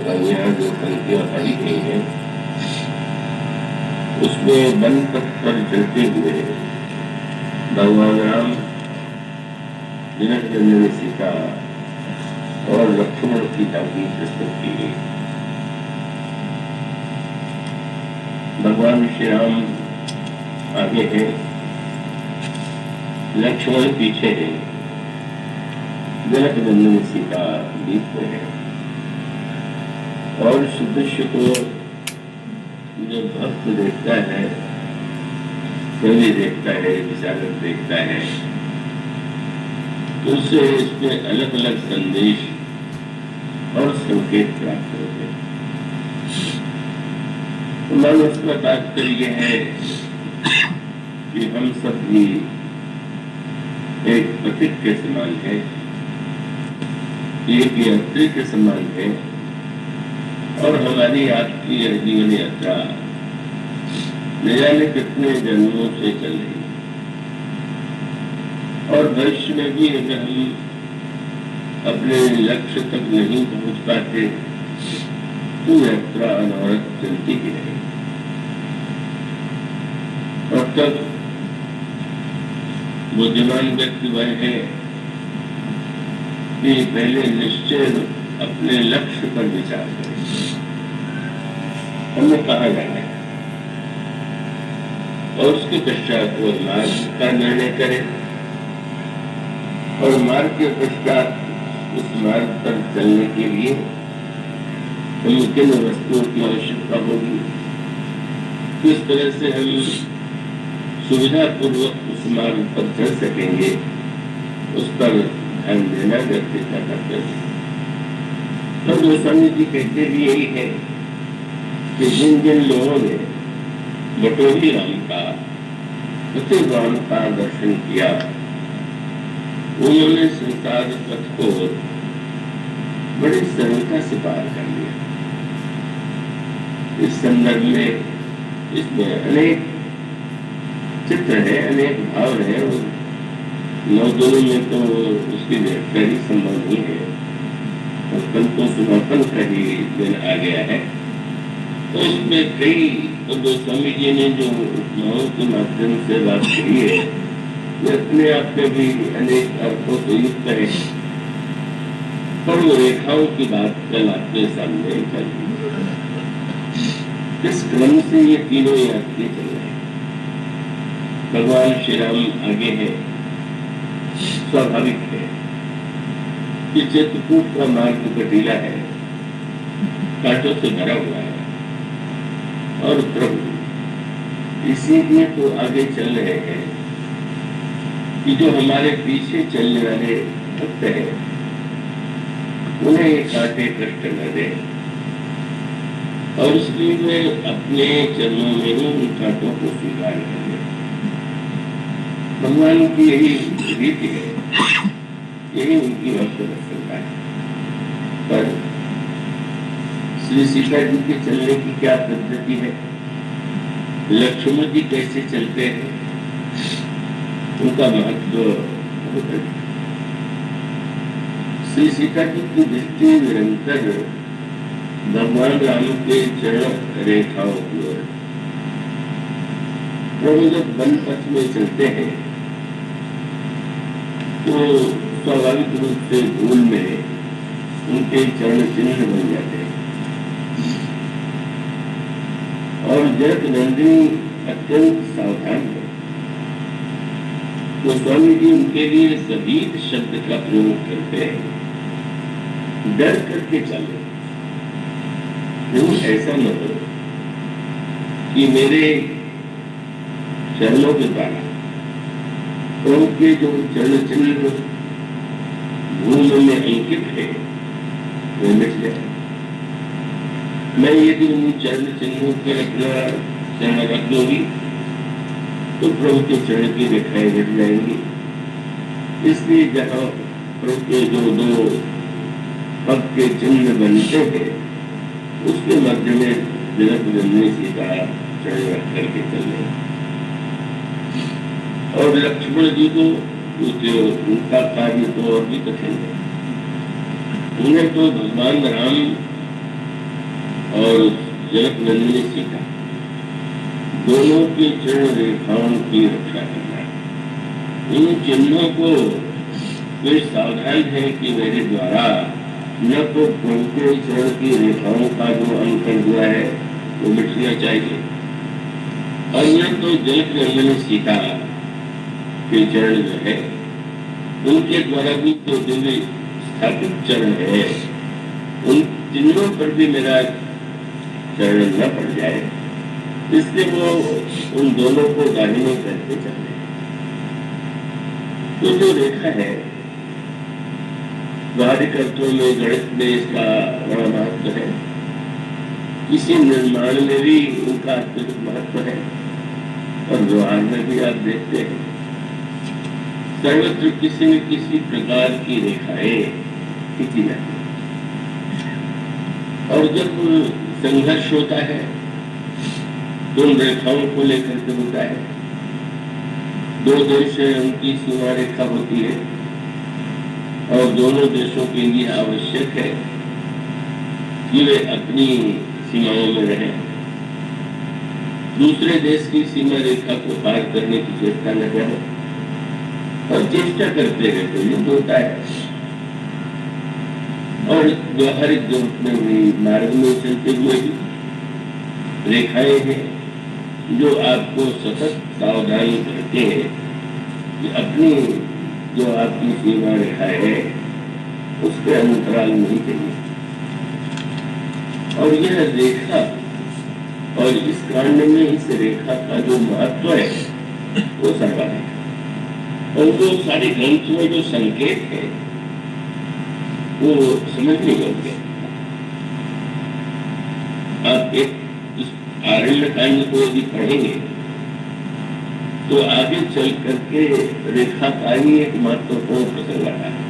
पर यहाँ जो पंक्तियां पढ़ी गई हैं उसमें वन पथ पर चलते हुए भगवान राम, जनक नंदिनी सीता और लक्ष्मण सीता की प्रस्तुत की गई। भगवान श्री राम आगे है, लक्ष्मण पीछे है, जनक नंदिनी सीता बीच में है। और सुदृश्य को जब भक्त देखता है, कवि देखता है, विचारक देखता है, तो उससे इसमें अलग अलग संदेश और संकेत प्राप्त होते हैं। मन उसका तात्पर्य है कि हम सब भी एक पथिक के समान है, एक यात्री के समान है और हमारी आपकी यह जीवन यात्रा न जाने कितने जन्मों से चल रही है। और भविष्य में भी अगर हम अपने लक्ष्य तक नहीं पहुंच पाते तो यात्रा अनवरत चलती ही रहेगी। और तब बुद्धिमान व्यक्ति वह है कि पहले निश्चय अपने लक्ष्य पर विचार करें, हमें कहाँ जाना है, और उसके पश्चात वो मार्ग का निर्णय करें और मार्ग के पश्चात उस मार्ग पर चलने के लिए हमें किन वस्तुओं की आवश्यकता होगी, किस तरह से हम सुविधा पूर्वक उस मार्ग पर चल सकेंगे, उस पर ध्यान देना व्यक्ति का कर्तव्य है। तो गोस्वामी जी कहते भी यही है कि जिन जिन लोगों ने बटोही राम का, पथिक राम का दर्शन किया, उन्होंने संसार पथ को बड़ी सरलता से पार कर लिया। इस संदर्भ में इसमें अनेक चित्र है, अनेक भाव है। नवदोलों में तो उसकी जानकारी संभव नहीं है, और कल तो समापन का ही दिन आ गया है। तो इसमें कई गोस्वामी जी ने जो उपमाओं के माध्यम से बात कही है, ये अपने आप में भी अनेक अर्थों से युक्त है, पर वो रेखाओं की बात कल आपके सामने कर दी। किस क्रम से ये तीनों यात्री चल रहे हैं। भगवान श्री राम आगे है, स्वाभाविक है कि चित्रकूट का मार्ग कटीला है, कांटों से भरा हुआ है, और प्रभु इसीलिए तो आगे चल रहे हैं कि जो हमारे पीछे चलने वाले भक्त हैं उन्हें ये कांटे कष्ट न दे, और इसलिए वे अपने चरणों में ही उन कांटों को स्वीकार करें। भगवान की यही रीति है, यही उनकी भक्त दर्शनता है। पर श्री सीता जी के चलने की क्या पद्धति है, लक्ष्मण जी कैसे चलते हैं, उनका महत्व बहुत है। श्री सीता जी की दृष्टि निरंतर भगवान राम के चरण रेखाओं की ओर। प्रभु जब वन पथ में चलते हैं तो स्वाभाविक रूप से धूल में उनके चरण चिन्ह बन जाते हैं, और जनक नंदिनी अत्यंत सावधान है। तो स्वामी जी उनके लिए सभी शब्द का प्रयोग करते हैं, डर करके चले। ऐसा न हो कि मेरे चरणों के द्वारा प्रभु के जो चरण चिन्ह भूमि में अंकित है वे मिट जाए। मैं यदि उन चरण चिन्हों के अपना चरण रख लूंगी तो प्रभु के चरण की रेखाएं मिट जाएंगी। इसलिए जहाँ प्रभु के जो दो पग के चिन्ह बनते हैं उसके मध्य में जनक नंदिनी सीता चरण रख करके चल रहे। और लक्ष्मण जी को उनका कार्य तो और भी कठिन है। उन्हें तो भगवान राम और जनक नंदिनी सीता दोनों की चरण रेखाओं की रक्षा करना। इन चिन्हों को वे सावधान है कि मेरे द्वारा न तो उनके चरण की रेखाओं का जो अंकन हुआ है वो मिटना चाहिए, और न तो जनक नंदिनी सीता के चरण जो है उनके द्वारा भी जो दिव्य स्थापित चरण है उन तीनों पर भी मेरा चरण न पड़ जाए, इसलिए वो उन दोनों को दाहिने करके चले। तो जो रेखा है वादिकत्व में गणित में इसका बड़ा महत्व है, किसी निर्माण में भी उनका अत्यधिक महत्व है, और व्यवहार में भी आप देखते हैं सर्वत्र किसी न किसी प्रकार की रेखाएं खींची जाती है। और जब संघर्ष होता है तो उन रेखाओं को लेकर के होता है। दो देश उनकी सीमा रेखा होती है और दोनों देशों के लिए आवश्यक है कि वे अपनी सीमाओं में रहें, दूसरे देश की सीमा रेखा को पार करने की चेष्टा न करें, और चेष्टा करते हैं तो युद्ध होता है। और व्यवहारिक जगत में भी मार्ग में चलते हुए भी रेखाएं हैं जो आपको सतत सावधानी करते हैं कि अपनी जो आपकी सीमा रेखा है उस पर अंतराल नहीं चाहिए। और यह रेखा और इस कांड में इस रेखा का जो महत्व है वो सर्वाधिक है, और वो सारे ग्रंथ में जो संकेत है वो समझने योग्य है। आप एक आरण्य कांड को यदि पढ़ेंगे तो आगे चल करके रेखा का ही एक महत्वपूर्ण प्रसंग आता है।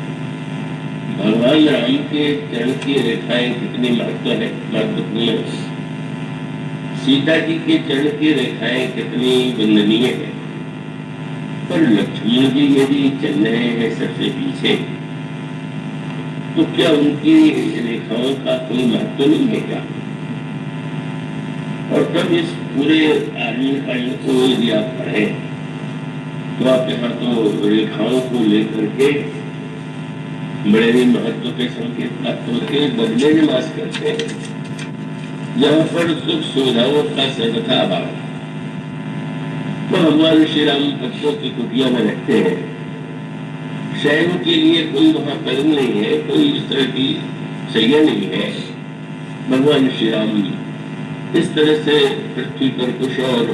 भगवान राम के चरण की रेखाएं कितनी महत्वपूर्ण है, सीता जी के चरण की रेखाएं कितनी वंदनीय है, पर लक्ष्मण जी यदि चल रहे हैं सबसे पीछे तो क्या उनकी रेखाओं का कोई महत्व नहीं है क्या? और तब इस पूरे आर्मी कांड को यदि आप पढ़े तो आप यहाँ तो रेखाओं को लेकर के बड़े ही महत्व के संकेत प्राप्त होते हैं, बदले निवास करते हैं जहाँ पर सुख सुविधाओं का सर्वथा अभाव है। तो भगवान श्री राम भक्तों की कुटिया में रहते हैं, शयन के लिए कोई वहां पलंग नहीं है, कोई इस तरह की शैया नहीं है। भगवान श्री राम इस तरह से पृथ्वी पर कुश और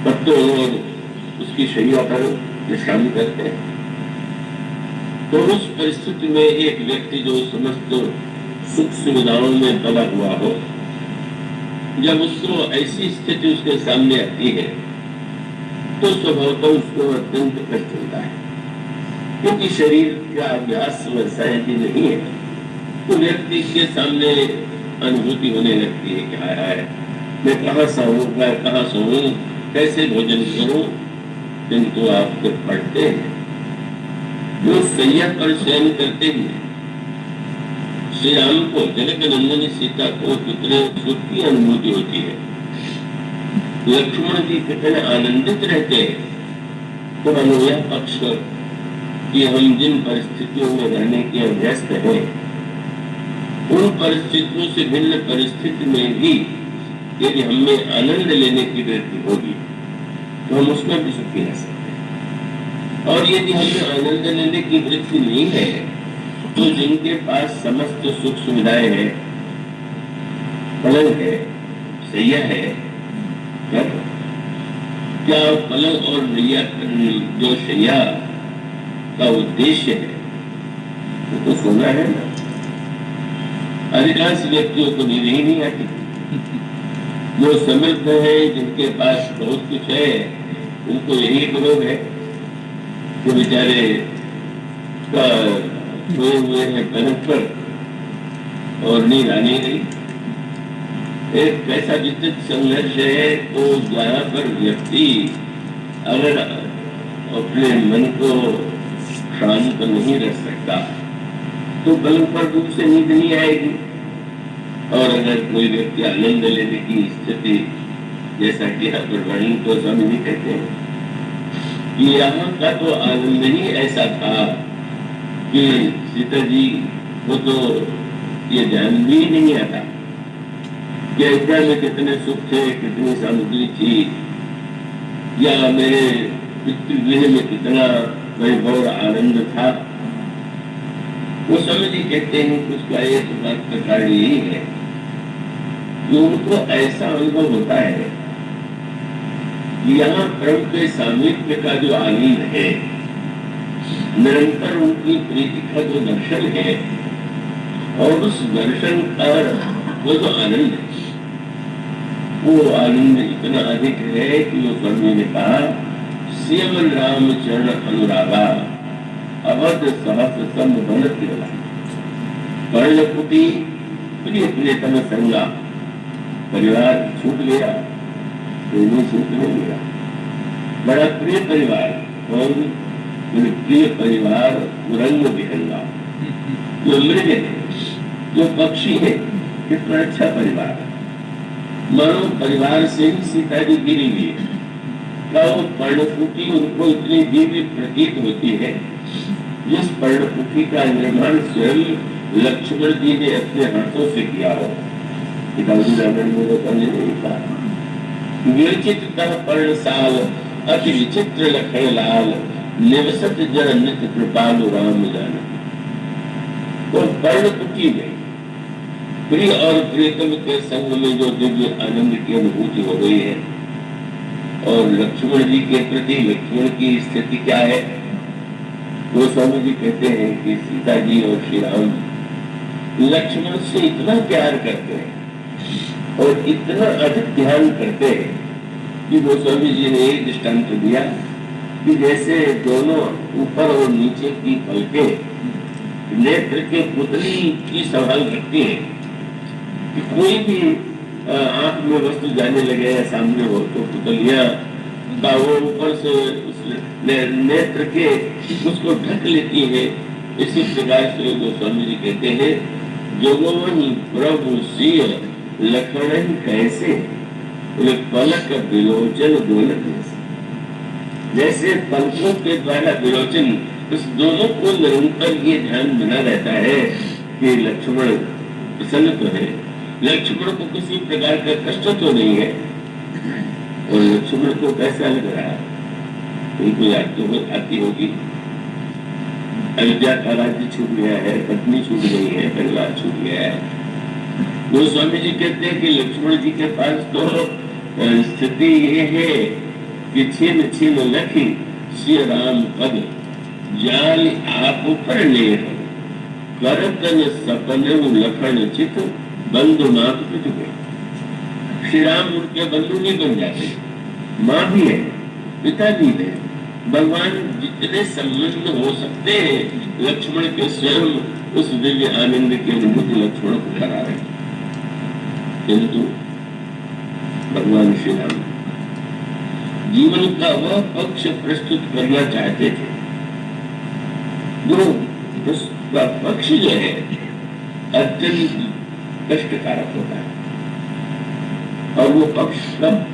पत्तों और उसकी शैया पर विश्राम करते हैं। तो उस परिस्थिति में एक व्यक्ति जो समस्त सुख सुविधाओं में दबा हुआ हो, जब उसको ऐसी स्थिति उसके सामने आती है तो स्वभावतः उसको अत्यंत कष्ट होता है, क्योंकि शरीर का अभ्यास वैसा यदि नहीं है तो व्यक्ति के सामने अनुभूति होने लगती है कि हाय मैं कहाँ सोऊंगा, कहाँ सोऊं, कैसे भोजन करूं, किंतु आप फिर पढ़ते हैं जो सैया पर शयन करते हैं श्री राम को, जनक नंदिनी सीता को कितने सुख की अनुभूति होती है, लक्ष्मण जी कितने आनंदित रहते हैं। तो अनुया पक्ष कि हम जिन परिस्थितियों में रहने के अभ्यस्त हैं उन परिस्थितियों से भिन्न परिस्थिति में भी यदि हमें आनंद लेने की वृत्ति होगी तो हम उसमें भी सुखी रह सकते हैं। और यदि हमें आनंद लेने की वृत्ति नहीं है तो जिनके पास समस्त सुख सुविधाएं हैं, पलंग है, सैया है, क्या पलंग और नैया जो सैया का उद्देश्य है वो तो सोना है ना। अधिकांश व्यक्तियों को नींद ही नहीं आती। जो समृद्ध है, जिनके पास बहुत कुछ है, उनको यही एक रोग है कि बेचारे सोए हुए हैं पलंग पर और नींद आनी नहीं। एक ऐसा विस्तृत संघर्ष है तो जहाँ पर व्यक्ति अगर अपने मन को शांत नहीं रख सकता तो पलंग पर दूर से नींद नहीं आएगी। और अगर कोई व्यक्ति आनंद लेने की स्थिति, जैसा कि यहाँ पर वर्णन को स्वामी जी कहते हैं कि यहाँ का तो आनंद ही ऐसा था कि सीता जी को तो ये ध्यान भी नहीं आता कि अयोध्या में कितने सुख थे, कितनी सामग्री थी, या मेरे पितृगृह में कितना वैभव आनंद था। वो स्वामी जी कहते हैं कि उसका एक मात्र कारण यही है कि उनको ऐसा अनुभव होता है कि यहाँ प्रभु के सामीप्य का जो आनंद है, निरंतर उनकी प्रीति का जो दर्शन है, और उस दर्शन का वो जो आनंद है, वो आनंद इतना अधिक है कि वो स्वामी ने कहा, श्रीमन राम चरण अनुरागा अवध सहस्र सम बनत कर्णकुटी प्रिय प्रियतम संगा। परिवार छूट गया, प्रेमी छूट नहीं गया, बड़ा प्रिय परिवार और प्रिय परिवार रंग विहंगा, जो मृग है, जो पक्षी है, कितना अच्छा परिवार है। मानो परिवार से ही सीता जी गिरी हुई है। क्या वो पर्णकुटी उनको इतनी दिव्य प्रतीत होती है, जिस पर्णकुटी का निर्माण स्वयं लक्ष्मण जी ने अपने हाथों से किया हो। विचित्र पर्णसाल अति विचित्र लखन लाल निवसत जन नित कृपालु राम जान। तो पर्णकुटी में प्रिय और प्रियतम के संग में जो दिव्य आनंद की अनुभूति हो गई है, और लक्ष्मण जी के प्रति लक्ष्मण की स्थिति क्या है, वो स्वामी जी कहते हैं कि सीता जी और श्री राम लक्ष्मण से इतना प्यार करते हैं और इतना अधिक ध्यान करते हैं कि वो स्वामी जी ने एक दृष्टांत दिया कि जैसे दोनों ऊपर और नीचे की पलकें नेत्र के पुतली की संभाल रखती है कि कोई भी आंख में वस्तु जाने लगे या सामने हो तो पुतलियां का वो ऊपर से उस नेत्र के उसको ढक लेती है। इसी प्रकार से गोस्वामी जी कहते हैं, जोगवन प्रभु सिंह लखन कैसे पलक विलोचन गोलक, जैसे पलकों के द्वारा विलोचन, उस दोनों को निरंतर ये ध्यान बना रहता है कि लक्ष्मण प्रसन्न तो है, लक्ष्मण को किसी प्रकार का कष्ट तो नहीं है। और लक्ष्मण को कैसा लग रहा है, उनको याद तो आती होगी, अयोध्या का राज्य छूट गया है, पत्नी छूट गई है, परिवार छूट गया है। वो स्वामी जी कहते हैं कि लक्ष्मण जी के पास तो स्थिति ये है कि छीन छीन लखी श्री राम पद जाल आप पर ले करतन सपने लखन चित बंधु मात पितु गए। श्री राम उनके बंधु नहीं बन जाते, माँ भी है, पिता भी है। भगवान जितने संबंध हो सकते हैं लक्ष्मण के स्वयं उस दिव्य आनंद की अनुभूति लक्ष्मण को करा रहे, किंतु भगवान श्री राम जीवन का वह पक्ष प्रस्तुत करना चाहते थे जो उसका पक्ष जो है अत्यंत कष्टकारक होता है। और वो पक्ष कब,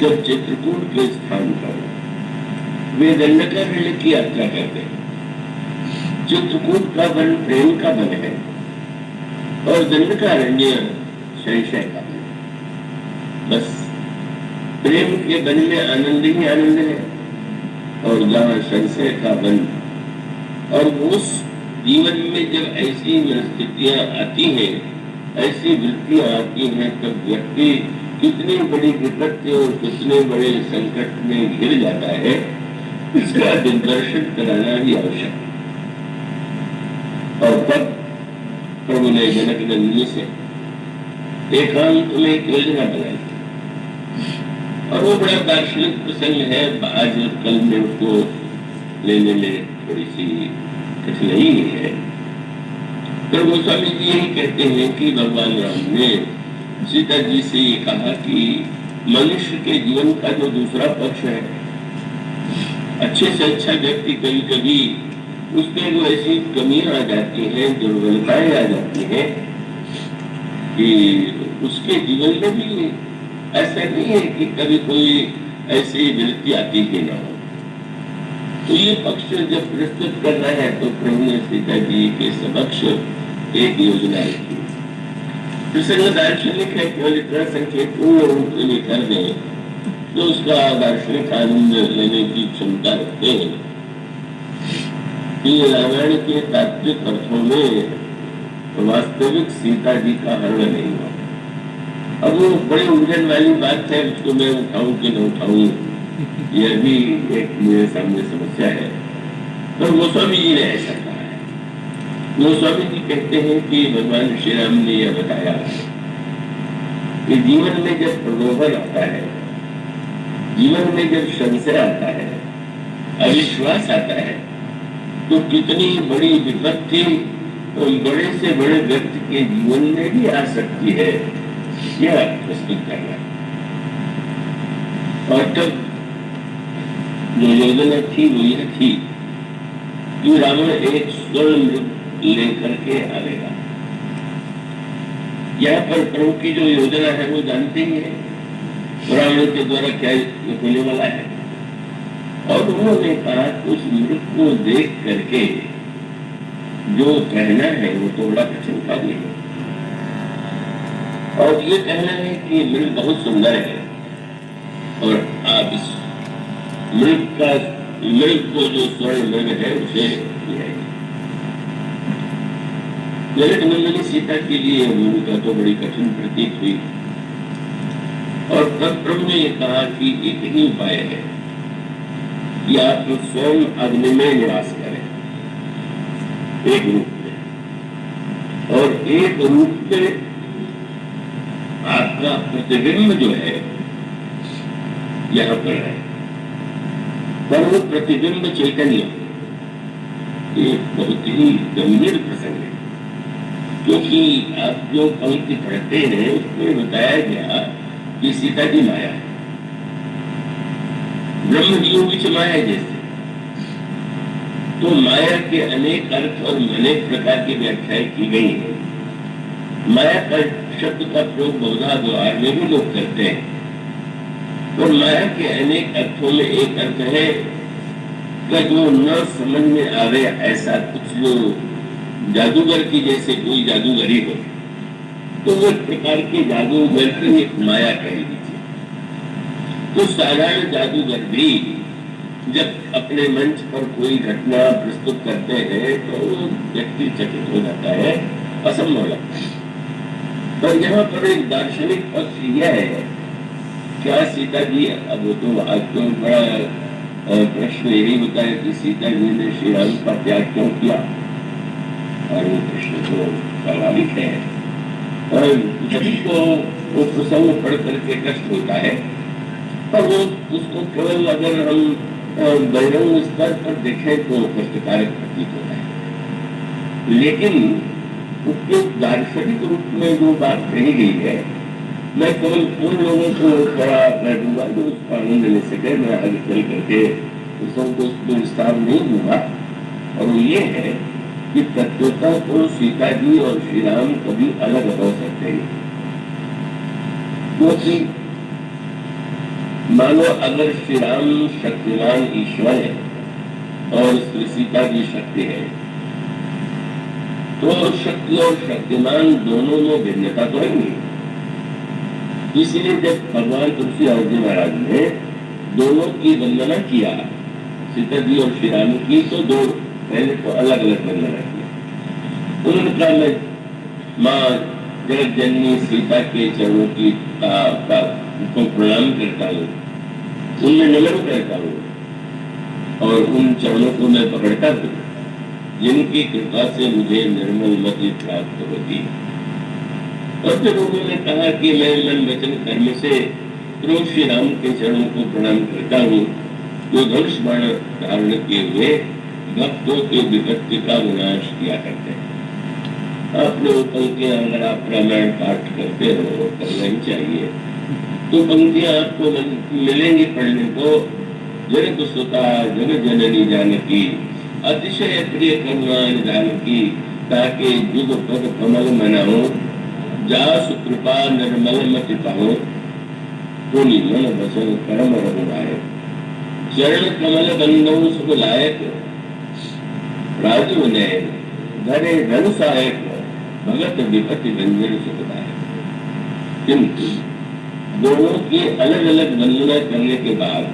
जब चित्रकूट के स्थान पर वे दंडकारण्य की यात्रा करते हैं। चित्रकूट का वन प्रेम का वन है और दंडकारण्य संशय का वन है। बस प्रेम के वन में आनंद ही आनंद है, और जहाँ संशय का वन, और उस जीवन में जब ऐसी स्थितियां आती हैं, ऐसी वृत्तियां आती हैं, तब व्यक्ति कितनी बड़ी विपत्ति और कितने बड़े संकट में घिर जाता है, इसका दिग्दर्शन कराना भी आवश्यक है। और तब प्रभु ने जनक नंदिनी से एकांत में एक योजना बनाई, और वो बड़ा दार्शनिक प्रसंग है। आज कल में उसको लेने में थोड़ी सी कठिनाई है। तो गोस्वामी जी यही कहते हैं कि भगवान राम ने सीता जी से ये कहा कि मनुष्य के जीवन का जो दूसरा पक्ष है, अच्छे से अच्छा व्यक्ति कभी कभी उसमें वो ऐसी कमियां आ जाती हैं, दुर्बलताएं आ जाती हैं कि उसके जीवन में भी ऐसा नहीं है कि कभी कोई ऐसी वृत्ति आती ही ना हो। तो ये पक्ष जब प्रस्तुत करना है तो प्रभु ने सीता जी के समक्ष एक योजना रखी। प्रसंग दार्शनिक है, केवल इतना संकेत रूप में कर दें तो उसका दार्शनिक आनंद लेने की क्षमता रखते हैं कि रामायण के तात्विक अर्थों में वास्तविक सीता जी का हरण नहीं हुआ। अब वो बड़ी उलझन वाली बात है, उसको मैं उठाऊं कि न उठाऊं, यह भी एक मेरे सामने समस्या है। पर गोस्वामी जी ने ऐसा कहा है। गोस्वामी जी कहते हैं कि भगवान श्री राम ने यह बताया कि जीवन में जब प्रलोभन आता है, जीवन में जब संशय आता है, अविश्वास आता है, तो कितनी बड़ी विपत्ति बड़े से बड़े व्यक्ति के जीवन में भी आ सकती है, यह प्रस्तुत करना। और तब जो योजना थी वो यह थी कि रावण एक स्वर्ण मृग लेकर के आएगा। यहाँ पर प्रभु की जो योजना है वो जानते ही है रावण के द्वारा क्या होने वाला है। और उन्होंने कहा उस मृग को देख करके जो कहना है वो तो बड़ा कठिन कार्य है। और ये कहना है कि मृग बहुत सुंदर है और आप इस मृग को जो स्वर्ण मृग है उसे ललित मंडली सीता के लिए भूमिका तो बड़ी कठिन प्रतीत हुई। और तब प्रभु ने कहा कि एक ही उपाय है कि आप स्वयं अग्नि में निवास करें, एक रूप में, और एक रूप में आपका प्रतिबिंब जो है यहाँ पर है, पर वो प्रतिबिंब चैतन्य। एक बहुत ही गंभीर प्रसंग है, क्योंकि आप जो पंक्ति पढ़ते हैं उसमें बताया गया कि सीता जी माया है, ब्रह्म जीवों की माया जैसे। तो माया के अनेक अर्थ और अनेक प्रकार की व्याख्याएं की गई हैं। माया का शब्द का प्रयोग बहुधा द्वार में भी लोग करते हैं। और माया के अनेक अर्थों में एक अर्थ है कि जो न समझ में आवे ऐसा कुछ, जो जादूगर की जैसे कोई जादूगरी हो, तो वो एक प्रकार के जादूगर की एक माया कह लीजिए। तो साधारण जादूगर भी जब अपने मंच पर कोई घटना प्रस्तुत करते हैं तो वो व्यक्ति चकित हो जाता है, असंभव लगता है। पर यहाँ पर एक दार्शनिक पक्ष यह है, क्या सीता जी, अब तो आज तो बड़ा प्रश्न यही होता है कि सीता जी ने श्री राम का त्याग क्यों किया, और वो प्रश्न तो स्वाभाविक है और सभी को वो प्रसंग पढ़ करके कष्ट होता है। पर वो उसको केवल अगर हम बहिरंग स्तर पर देखें तो कष्टकारक प्रतीत होता है। लेकिन उसके दार्शनिक रूप में जो बात कही गई है, मैं केवल उन लोगों को थोड़ा कह दूंगा जो उसका आनंद ले सके, मैं आगे चल करके उसको विस्तार नहीं दूंगा। और वो ये है कि तत्वता को सीता जी और श्री राम कभी अलग हो सकते हैं, क्योंकि मानो अगर श्री राम शक्तिमान ईश्वर है और श्री सीता जी शक्ति है, तो शक्ति और शक्तिमान दोनों में भिन्नता तो है नहीं। इसीलिए जब भगवान तुलसीदास जी महाराज ने दोनों की वंदना किया, सीता जी और श्री राम की, तो दो पहले तो अलग अलग वंदना किया। उन्होंने कहा मैं माँ जगत जननी सीता के चरणों की को प्रणाम करता हूँ, उनमें नमन करता हूँ और उन चरणों को मैं पकड़ता हूँ जिनकी कृपा से मुझे निर्मल मति प्राप्त होती है। और फिर उन्होंने कहा कि मैं मन वचन कर्म से प्रभु श्री राम के चरणों को प्रणाम करता हूँ, जो धनुष बाण धारण किए हुए भक्तों के विपत्ति का विनाश किया करते हैं। आपने वो पंक्तियां अगर आप रामायण पाठ करते हो, करना ही चाहिए, तो पंक्तियां आपको मिलेंगी पढ़ने को। जनक सुता जगत जननी जानकी, अतिशय प्रिय करुणा जानकी, ताकि जुग पद कमल मनाओ, जासु कृपा निर्मल मति पाओ, पुनि मन वचन कर्म रघुराय। चरण कमल बंदो सुख लायक, राजू नयन धरे धन सहायक, भगत विपत्ति व्यंजन सुखदायक। किंतु दोनों की अलग अलग वंदना करने के बाद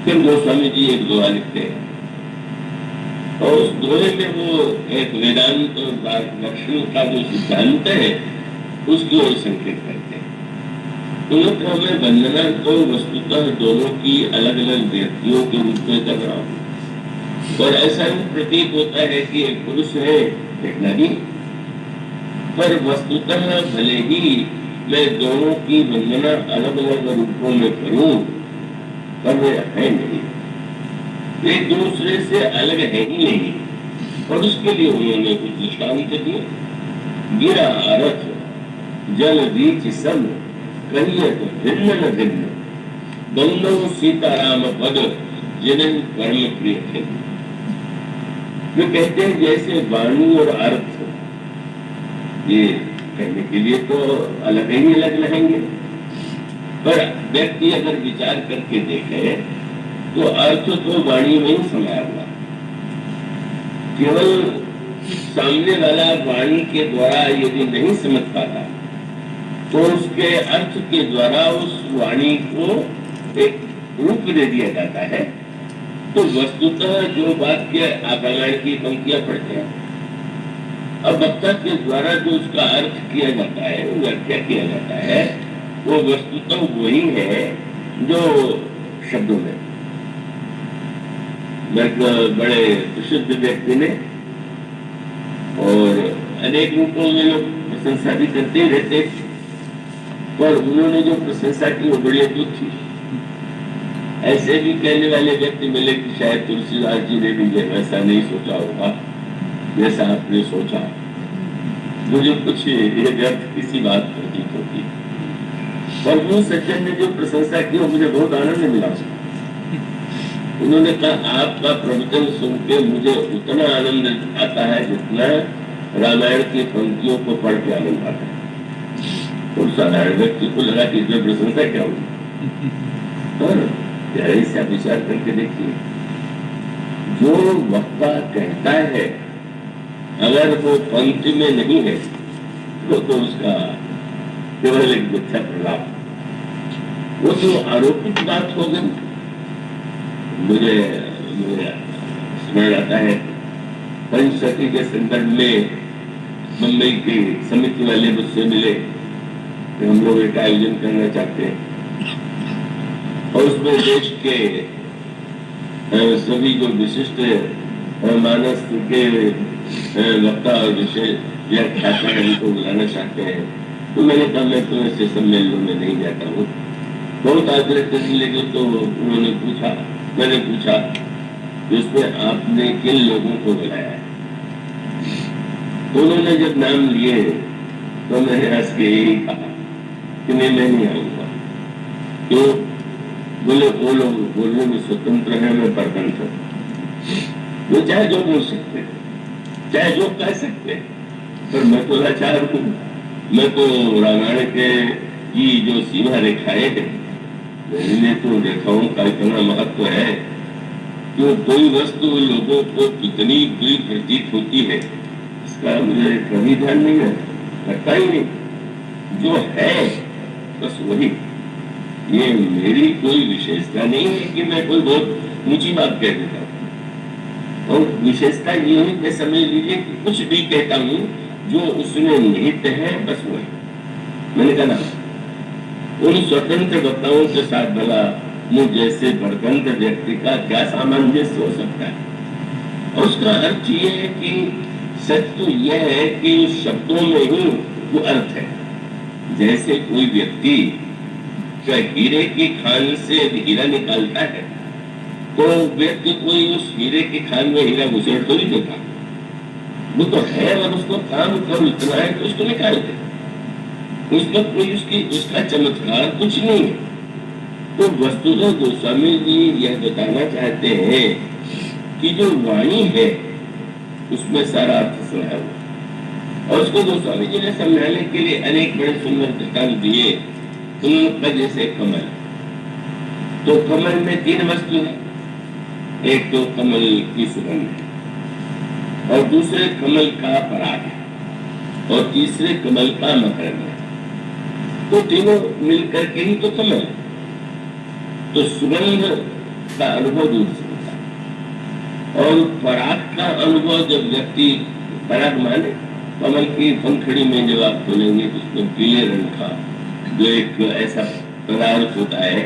फिर गोस्वामी जी एक दोहा लिखते हैं, और उस दोहे में वो एक वेदांत और दर्शन का जो सिद्धांत है उसकी ओर संकेत करते हैं। तो हमें वंदना तो वस्तुतः दोनों की अलग अलग व्यक्तियों के रूप में कर रहा हूँ, और ऐसा ही प्रतीत होता है कि एक पुरुष है एक नारी, पर वस्तुतः भले ही मैं दोनों की वंदना अलग अलग रूपों में करूं, पर वे है नहीं, एक दूसरे से अलग है ही नहीं। और उसके लिए उन्होंने कुछ दृष्टांत दिए। गिरा रथ जल बीच सब, कहिए तो भिन्न न भिन्न, बंदो सीताराम पद जिन्हें परम प्रिय थे। वे कहते हैं जैसे वाणी और अर्थ, ये कहने के लिए तो अलग ही अलग रहेंगे, पर व्यक्ति अगर विचार करके देखे तो अर्थ तो वाणी में ही समाया हुआ। केवल सामने वाला वाणी के द्वारा यदि नहीं समझ पाता तो उसके अर्थ के द्वारा उस वाणी को एक रूप दे दिया जाता है। तो वस्तुतः जो वाक्य आप रामायण की पंक्तियां पढ़ते हैं, अब वक्ता के द्वारा जो उसका अर्थ किया जाता है, व्याख्या किया जाता है, वो वस्तुतः वही है जो शब्दों में। एक बड़े प्रसिद्ध व्यक्ति ने, और अनेक रूपों में लोग प्रशंसा भी करते ही रहते, पर उन्होंने जो प्रशंसा की वो बड़ी अद्भुत थी। ऐसे भी कहने वाले व्यक्ति मिले कि शायद तुलसीदास जी ने भी वैसा नहीं सोचा होगा जैसा आपने सोचा, मुझे कुछ ये व्यर्थ किसी बात प्रतीत होती। पर वो सज्जन ने जो प्रशंसा की वो मुझे बहुत आनंद मिला। उन्होंने कहा आपका प्रवचन सुन के मुझे उतना आनंद आता है जितना रामायण की पंक्तियों को पढ़ के आनंद आता है। और साधारण व्यक्ति को लगा कि इसमें प्रशंसा क्या होगी, और ऐसा विचार करके देखिए, जो वक्ता कहता है अगर वो पंक्ति में नहीं है तो उसका केवल एक मिथ्या प्रलाप, वो तो आरोपित बात हो गई। मुझे स्मरण आता है पंचशती के संदर्भ में मुंबई की समिति वाले मुझसे मिले कि हम लोग एक आयोजन करना चाहते हैं, और उसमें देश के सभी जो विशिष्ट मानस के वक्ता और विशेष व्याख्याता हैं उनको बुलाना चाहते हैं। तो मैंने कहा मैं तो ऐसे सम्मेलनों में नहीं जाता हूँ, बहुत आग्रह करने लगे। तो उन्होंने पूछा, मैंने पूछा कि उसमें आपने किन लोगों को बुलाया है। तो उन्होंने जब नाम लिए तो मैंने हंस के यही कहा कि मैं नहीं आऊंगा। क्यों? बोले वो लोग बोलने में स्वतंत्र है, मैं परतंत्र। वो चाहे जो बोल सकते हैं, चाहे जो कह सकते हैं, पर मैं तो लाचार हूँ। मैं तो रामायण के की जो सीमा रेखाएं हैं, इन्हें तो रेखाओं का इतना महत्व है कि कोई वस्तु लोगों को कितनी बुरी प्रतीत होती है इसका मुझे कभी ध्यान नहीं है, लगता ही नहीं। जो है बस वही। ये मेरी कोई विशेषता नहीं है कि मैं कोई बहुत ऊंची बात कह देता हूँ, और विशेषता ये है कि समझ लीजिए कि कुछ भी कहता हूँ जो उसमें निहित है, बस वही। मैंने कहा उन स्वतंत्र वक्ताओं के साथ भला मुझ जैसे परतंत्र व्यक्ति का क्या सामंजस्य हो सकता है। और उसका अर्थ ये है कि सच तो यह है कि शब्दों में ही वो अर्थ है। जैसे कोई व्यक्ति हीरे की खान से हीरा निकालता है तो व्यक्ति कोई उस हीरे की खान में हीरा घुसेड़ तो नहीं देता, वो तो है और उसको काम कर इतना है तो उसको निकाल दे, उसका कोई उसका चमत्कार कुछ नहीं है। तो वस्तुतः गोस्वामी जी यह बताना चाहते हैं कि जो वाणी है उसमें सारा अर्थ समाया हुआ। और उसको गोस्वामी जी ने समझाने के लिए अनेक बड़े सुंदर दृष्टांत दिए। उनका जैसे कमल, तो कमल में तीन वस्तु है, एक तो कमल की सुगंध है, और दूसरे कमल का पराग है, और तीसरे कमल का मकरंद है। तो तीनों मिलकर के ही तो कमल है। तो सुगंध का अनुभव दूर से होता है, और पराग का अनुभव जब व्यक्ति, पराग माने कमल की पंखड़ी में जब आप खोलेंगे तो उसमें पीले रंग का जो एक ऐसा पदार्थ होता है,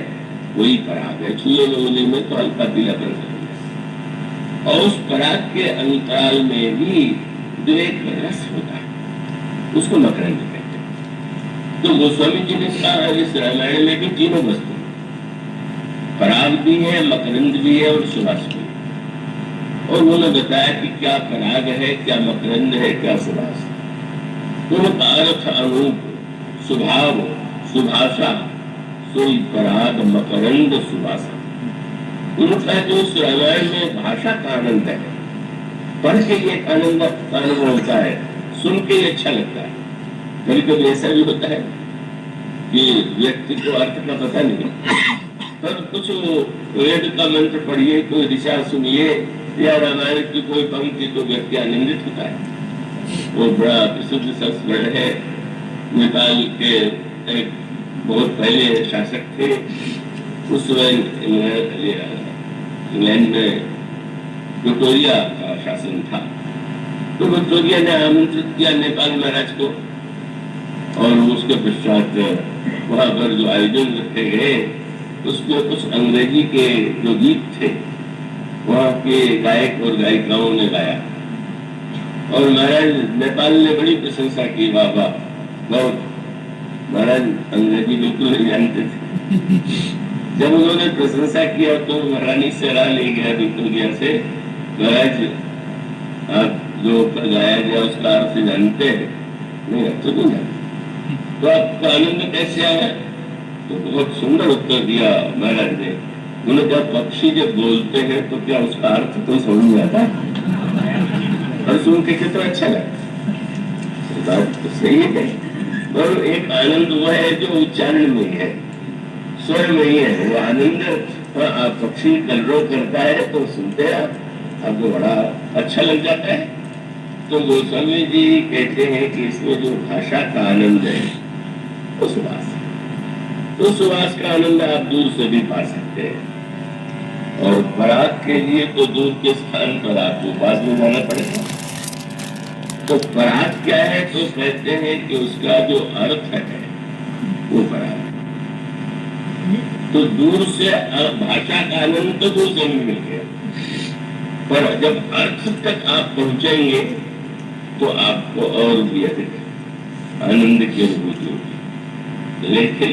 वही पराग है। छुए लोले में तो हल्का पीला बन है, और उस पराग के अंतराल में भी जो एक रस होता है, उसको मकरंद कहते हैं। तो गोस्वामी जी ने कहा इस रामायण में भी तीनों वस्तु, पराग भी है, मकरंद भी है और सुवास भी है। और उन्होंने बताया कि क्या पराग है, क्या मकरंद है, क्या सुवास है। उनका अर्थ, अनूप, स्वभाव, सुभाषा, सोई पराग मकरंद सुवासा। उनका जो इस रामायण में भाषा का आनंद है, पढ़ के ये आनंद का अनुभव होता है, सुन के ये अच्छा लगता है। कभी कभी ऐसा भी होता है कि व्यक्ति को अर्थ का पता नहीं, पर कुछ वेद का मंत्र पढ़िए, कोई ऋचा सुनिए या रामायण की कोई पंक्ति, तो व्यक्ति आनंदित होता है। वो बड़ा प्रसिद्ध संस्करण है। नेपाल के एक बहुत पहले शासक थे, उस समय इंग्लैंड में विक्टोरिया का शासन था। तो विक्टोरिया ने आमंत्रित किया नेपाल महाराज को, और उसके पश्चात वहां पर जो आयोजन रखे गए उसमें कुछ अंग्रेजी के जो गीत थे वहां के गायक और गायिकाओं ने गाया, और महाराज नेपाल ने बड़ी प्रशंसा की, वाह वाह, बहुत। महाराज अंग्रेजी बिल्कुल नहीं जानते थे। जब उन्होंने प्रशंसा किया तो महारानी से राह ले गया विक्टोरिया से, महाराज आप जो गाया गया उसका अर्थ जानते हैं? नहीं, अब तो नहीं जानते। तो आपका आनंद कैसे आया? तो बहुत सुंदर उत्तर दिया महाराज ने। उन्होंने कहा, पक्षी जब बोलते हैं तो क्या उसका अर्थ तो समझ में आता है? और सुन के कितना अच्छा लगता। बात तो सही है, और एक आनंद वो है जो उच्चारण में है, स्वर में ही है वो आनंद। आप पक्षी कलरव करता है तो सुनते हैं आपको बड़ा अच्छा लग जाता है। तो गोस्वामी जी कहते हैं कि इसमें जो भाषा का आनंद है वो सुवास है। तो सुवास का आनंद आप दूर से भी पा सकते हैं, और पराग के लिए तो दूर के स्थान पर आपको पास में जाना पड़ेगा। तो पराग क्या है? तो कहते हैं कि उसका जो अर्थ है वो पराग। तो दूर से भाषा का आनंद तो दूर से मिल गया, पर जब अर्थ तक आप पहुंचेंगे तो आपको और भी अधिक आनंद की अनुभूति होगी। लेकिन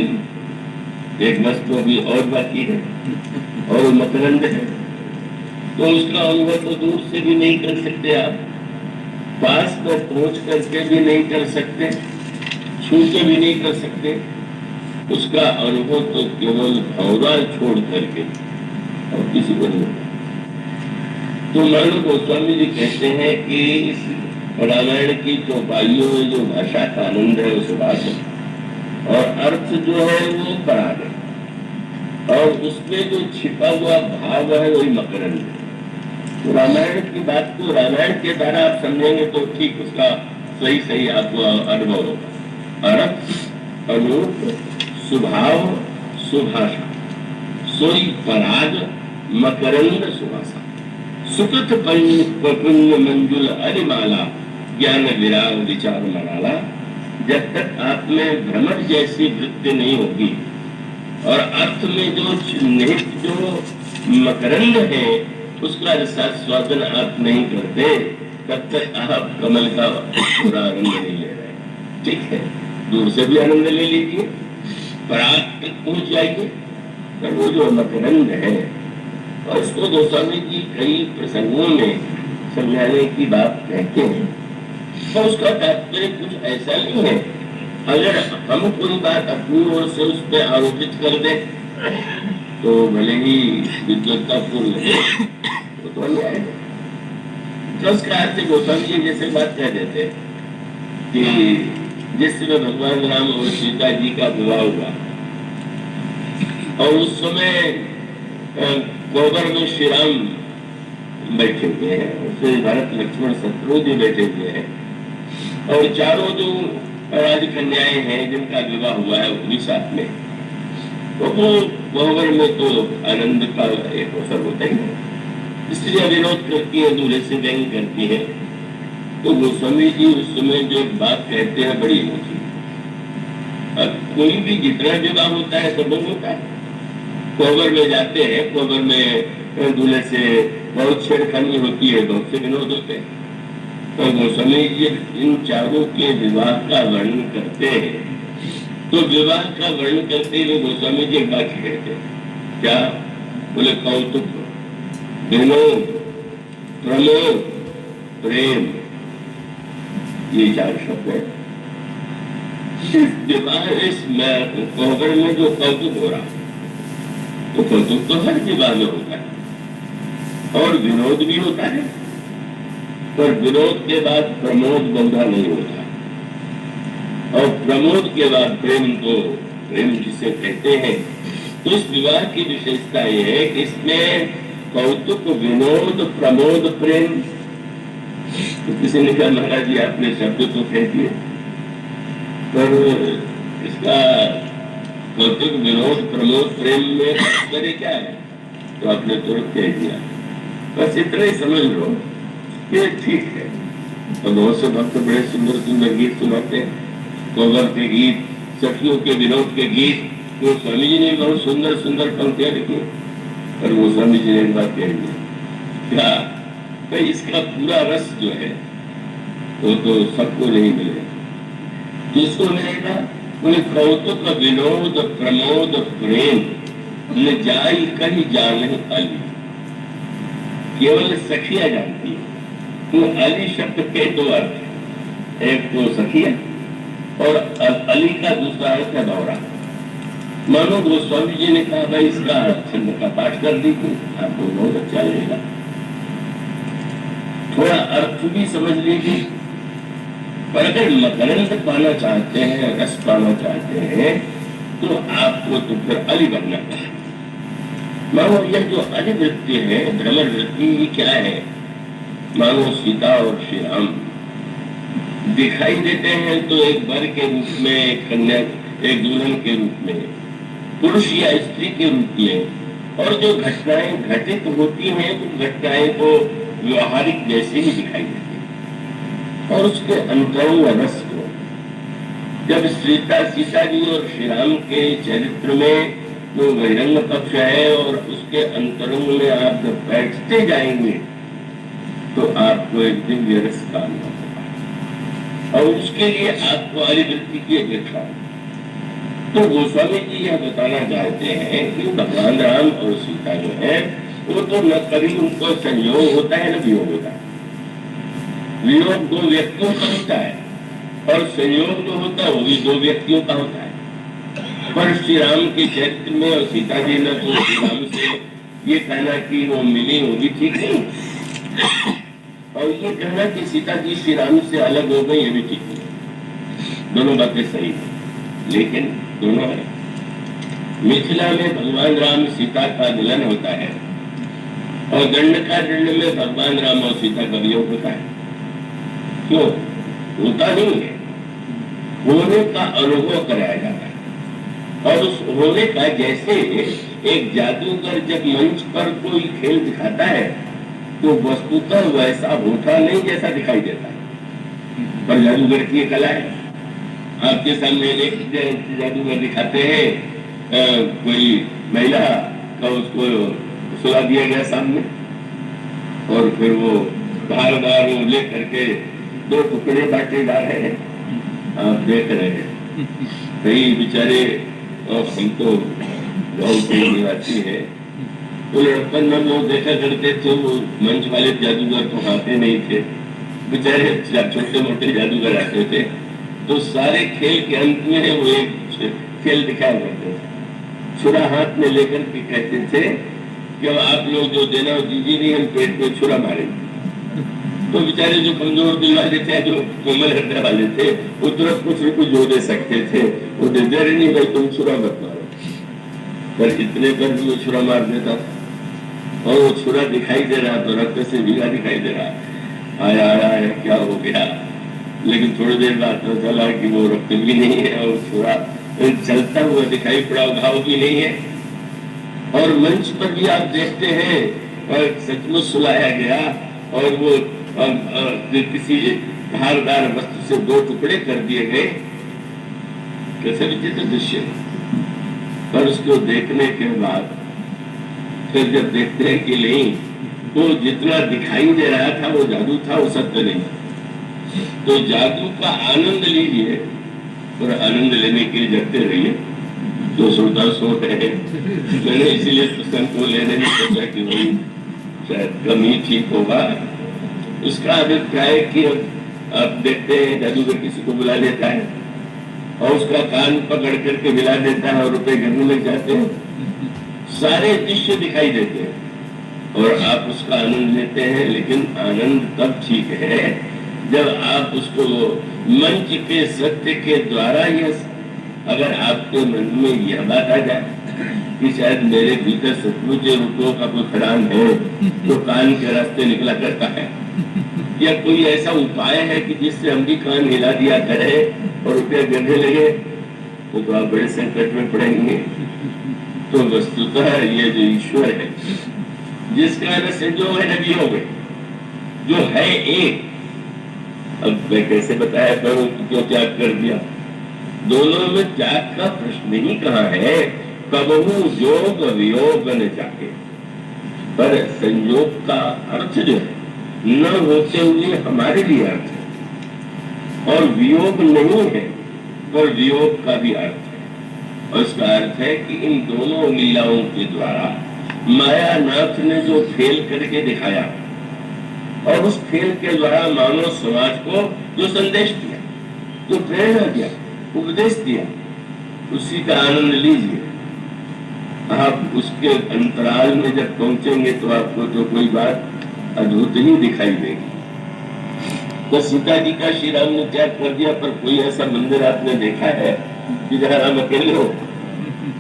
एक वस्तु अभी और बाकी है, और मकरंद है। तो उसका अनुभव तो दूर से भी नहीं कर सकते आप, पास में पहुंच करके भी नहीं कर सकते, छू के भी नहीं कर सकते। उसका अनुभव तो केवल भावना छोड़ करके और किसी को नहीं होता। तो मानो गोस्वामी जी कहते हैं कि इस रामायण की चौपाइयों में जो भाषा का आनंद है उस बात है, और अर्थ जो है वो पराग है, और उसमें जो छिपा हुआ भाव है वही मकरंद है। तो रामायण की बात को रामायण के द्वारा आप समझेंगे तो ठीक उसका सही सही आपको अनुभव होगा। अर्थ, अनूप, स्वभाव, सुभाषा, सोई पराग मकरंद सुभाषा, सुकृत पुण्य मंजुल अरिमाला, ज्ञान विराग विचार मनाला। जब तक आप में भ्रमर जैसी वृत्ति नहीं होगी और अर्थ में जो निहित जो मकरंद है उसका स्वादन आप नहीं करते, तब तक आप कमल का पूरा आनंद नहीं ले रहे। ठीक है, दूर से भी आनंद ले लीजिए, पराग तक पहुंच जाइए, पर वो जो मकरंद है, और इसको गोस्वामी जी कई प्रसंगों में समझाने की बात कहते हैं। तो उसका तात्पर्य कुछ ऐसा नहीं है, अगर हम कोई बात अपनी ओर से उस पर आरोपित कर दे तो भले ही विद्वत्ता पूर्ण तो अन्याय है। उसका अर्थ गोस्वामी जी जैसे बात कह देते हैं कि जिस समय भगवान राम और सीता जी का विवाह हुआ और उस समय कोबर में श्री राम बैठे हुए हैं, उसमें भरत लक्ष्मण शत्रुघ्न बैठे हुए हैं और चारों जो राजकन्याएं हैं जिनका विवाह हुआ है उन्हीं साथ में, तो वो कोबर में तो आनंद का एक अवसर होता ही है। स्त्रियां विरोध करती है, दूल्हे से व्यंग करती है, तो गोस्वामी जी उस समय जो बात कहते हैं बड़ी होती है। अब कोई भी जितना विवाह होता है सब होता है, कोबर में जाते हैं, कोबर में दूल्हे से बहुत छेड़खानी होती है, बहुत से विनोद होते हैं। तो गोस्वामी जी इन चारों के विवाह का वर्णन करते हैं, तो विवाह का वर्णन करते हुए गोस्वामी जी एक वाक्य कहते हैं, क्या बोले? कौतुक, विनोद, प्रमोद, प्रेम, ये चार शब्द है। विवाह इस कोबर में जो कौतुक हो रहा है, तो कौतुक तो हर विवाह में होता है और विनोद भी होता है, पर विनोद के बाद प्रमोद बहुधा नहीं होता, और प्रमोद के बाद प्रेम, तो प्रेम जिसे कहते हैं। तो इस विवाह की विशेषता यह है कि इसमें कौतुक, विनोद, प्रमोद, प्रेम। तो किसी ने कहा महाराज जी आपने शब्द तो कह दिए, पर इसका कौतुक, विनोद, प्रमोद, प्रेम में तात्पर्य क्या है? तो आपने तुरंत कह दिया। बस इतना ही समझ लो कि ठीक है। और बहुत से भक्त बड़े सुंदर सुंदर गीत सुनाते हैं, कोबर के गीत, सखियों के विनोद के गीत, तो स्वामी जी ने बहुत सुंदर सुंदर पंक्तियां लिखी, पर वो स्वामी जी ने एक बात कह दी, क्या भाई इसका पूरा रस जो है वो तो सबको नहीं मिलेगा। किसको मिलेगा? उन्हें कौतुक, विनोद, प्रमोद, प्रेम न जाई कहीं जाने अली, केवल सखिया जानती है। तो अली शब्द के दो अर्थ है, एक तो सखिया और अली का दूसरा अर्थ है दौरा। मानो गोस्वामी जी ने कहा भाई इसका छंद का पाठ कर दीजिए, आपको बहुत अच्छा लगेगा, थोड़ा अर्थ भी समझ लीजिए। पर अगर मकरंद पाना चाहते हैं, रस पाना चाहते हैं, तो आपको तो फिर अली बनना है। मानो यह जो अली वृत्ति है, भ्रमर वृत्ति, ये क्या है? मानो सीता और श्री राम दिखाई देते हैं तो एक वर के रूप में, एक कन्या, एक दुल्हन के रूप में, पुरुष या स्त्री के रूप में, और जो घटनाएं घटित होती हैं तो घटनाएं तो व्यवहारिक जैसे ही दिखाई देती है। और उसके अंतरंग रस को जब सीता जी और श्री राम के चरित्र में जो बहिरंग पक्ष है और उसके अंतरंग में आप जब बैठते जाएंगे तो आपको एक दिव्य रस का अनुभव होगा, और उसके लिए आपको अली वृत्ति की अपेक्षा। तो गोस्वामी जी यह बताना चाहते हैं कि भगवान राम और सीता जो है वो तो न कभी उनको संयोग होता है न वियोग होता है। वियोग दो व्यक्तियों का होता है और संयोग जो होता है वो भी दो व्यक्तियों का होता है। पर श्री राम के चरित्र में और सीता जी ने तो श्री राम से ये कहना कि वो मिली होगी ठीक नहीं, और ये कहना कि सीता जी श्री राम से अलग हो गई ये भी ठीक नहीं। दोनों बातें सही है, लेकिन दोनों है। मिथिला में भगवान राम सीता का मिलन होता है और दंडकारण्य में भगवान राम और सीता का वियोग होता है। क्यों होता नहीं है? होने का अनुभव कराया जाता है, और उस होने का, जैसे एक जादूगर जब मंच पर कोई खेल दिखाता है तो वस्तुतः वैसा होता नहीं जैसा दिखाई देता है, पर जादूगर की कला है। आपके सामने एक जादूगर दिखाते हैं कोई महिला का, उसको सुला दिया गया सामने, और फिर वो बार बार वो ले करके दो टुकड़े बांटे जा रहे हैं, आप देख रहे हैं। कई बेचारे, और हम तो बहुत निवासी है, तो लड़कपन में लोग देखा करते थे, वो मंच वाले जादूगर तो आते नहीं थे, बेचारे छोटे मोटे जादूगर आते थे। तो सारे खेल के अंत में वो एक खेल दिखाया करते थे, छुरा हाथ में लेकर के कहते थे कि आप लोग जो देना दीजिए नहीं, हम पेट में छुरा मारेंगे। तो बेचारे जो कमजोर दिल वाले थे, जो कोमल हृदय वाले थे, वो तुरंत कुछ भी कुछ जो दे सकते थे वो दे दे रहे, नहीं भाई तुम छुरा मत मारो। पर इतने पर भी वो छुरा मार देता था, और वो छुरा दिखाई दे रहा तो रक्त से भीगा दिखाई दे रहा, आया आया है क्या हो गया। लेकिन थोड़ी देर बाद पता चला कि वो रक्त भी नहीं है और छुरा चलता हुआ दिखाई पड़ा, घाव भी नहीं है। और मंच पर भी आप देखते हैं और सचमुच सुलाया गया और वो किसी धारदार वस्तु से 2 टुकड़े कर दिए गए। कैसे विचित्र दृश्य। पर उसको देखने के बाद फिर जब देखते हैं कि नहीं, वो जितना दिखाई दे रहा था वो जादू था, वो सत्य नहीं। तो जादू का आनंद लीजिए और आनंद लेने के लिए जगते रहिए। जो श्रोता सो रहे, मैंने इसीलिए पुस्तक को लेने में सोचा कि वही शायद कम ही ठीक होगा। उसका अभिप्राय कि आप देखते हैं जादूगर किसी को बुला लेता है और उसका कान पकड़ करके मिला देता है और रुपए गिरने लग जाते हैं, सारे दृश्य दिखाई देते हैं और आप उसका आनंद लेते हैं। लेकिन आनंद तब ठीक है जब आप उसको मंच के सत्य के द्वारा, यह अगर आपके मन में यह बात आ जाए कि शायद मेरे भीतर सचमुच रुपयों का कोई खदान है जो कान के रास्ते निकला करता है, या कोई ऐसा उपाय है कि जिससे हम भी कान हिला दिया करें और रुपया गिरने लगे, तो आप बड़े संकट में पड़ेंगे। तो वस्तुतः ये जो ईश्वर है जिसका न संजोग है न वियोग है, जो है एक, अब मैं कैसे बताया करूं क्यों त्याग कर दिया। दोनों में त्याग का प्रश्न ही कहाँ है। कबहू योग वियोग न जाके, पर संयोग का अर्थ जो है न होते हुए हमारे लिए अर्थ है, और वियोग नहीं है पर वियोग का भी अर्थ है। और उसका अर्थ है कि इन दोनों लीलाओं के द्वारा मायानाथ ने जो खेल करके दिखाया और उस खेल के द्वारा मानव समाज को जो संदेश दिया, जो प्रेरणा दिया, उपदेश दिया, उसी का आनंद लीजिए। आप उसके अंतराल में जब पहुंचेंगे तो आपको तो कोई बात अद्भुत ही दिखाई देगी। तो सीता जी का श्री राम ने त्याग कर दिया, पर कोई ऐसा मंदिर आपने देखा है कि जहाँ राम अकेले हो?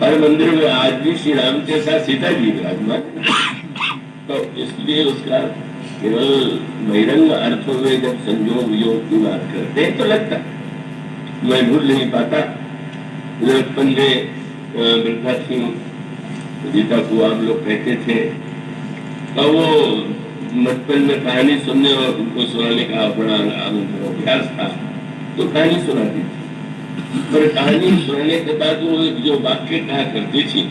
हर मंदिर में आज भी श्री राम के साथ सीता जी विराजमान। तो इसलिए उसका केवल बहिरंग अर्थों में जब संयोग वियोग की बात करते हैं तो लगता है, मैं भूल नहीं पाता बचपन में वृद्धा थी गीता को आप लोग कहते थे, और वो बचपन में कहानी सुनने और उनको सुनाने का बड़ा अभ्यास था, तो कहानी सुनाती थी। पर कहानी सुनाने के बाद वो जो वाक्य कहा करती थी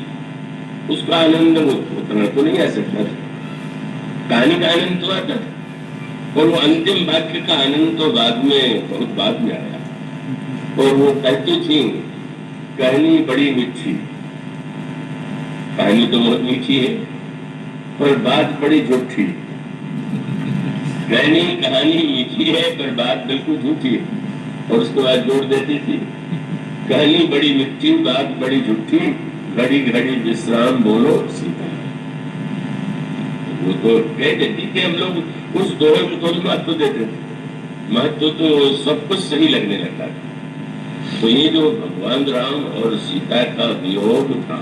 उसका आनंद उतना तो नहीं आ सकता था। कहानी का आनंद तो आता था और वो अंतिम वाक्य का आनंद तो बाद में, बहुत बाद में आया। और वो कहती थी कहानी बड़ी मीठी, कहानी तो बहुत मीठी है पर बात बड़ी झूठी। कहानी मीठी है पर बात बिल्कुल झूठी है। और उसके बाद जोड़ देती थी कहानी बड़ी मीठी, बात बड़ी झूठी, घड़ी घड़ी विश्राम बोलो सीता। वो तो कह देती थी, हम लोग उस दोहे को थोड़ी महत्व देते थे, महत्व तो सब कुछ सही लगने लगता था। तो ये जो भगवान राम और सीता का वियोग था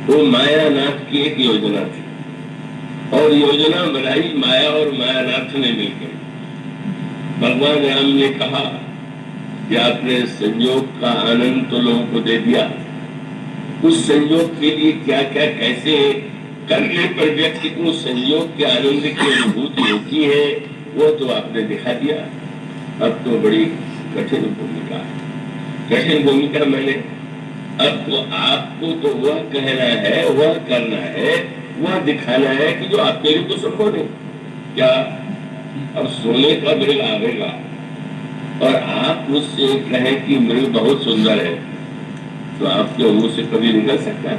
वो मायानाथ की एक योजना थी, और योजना बनाई माया और मायानाथ ने मिलकर। भगवान राम ने कहा कि आपने संयोग का आनंद तो लोगों को दे दिया, उस संयोग के लिए क्या क्या कैसे करने पर व्यक्ति को संयोग के आनंद की अनुभूति होती है वो तो आपने दिखा दिया। अब तो बड़ी कठिन भूमिका है, कठिन भूमिका मैंने, अब तो आपको तो वह कहना है, वह करना है, वह दिखाना है कि जो आपके लिए तो संभव नहीं। क्या अब सोने का मृग आवेगा और आप मुझसे कहें कि मृग बहुत सुंदर है, तो आपके मुंह से कभी निकल सकता है?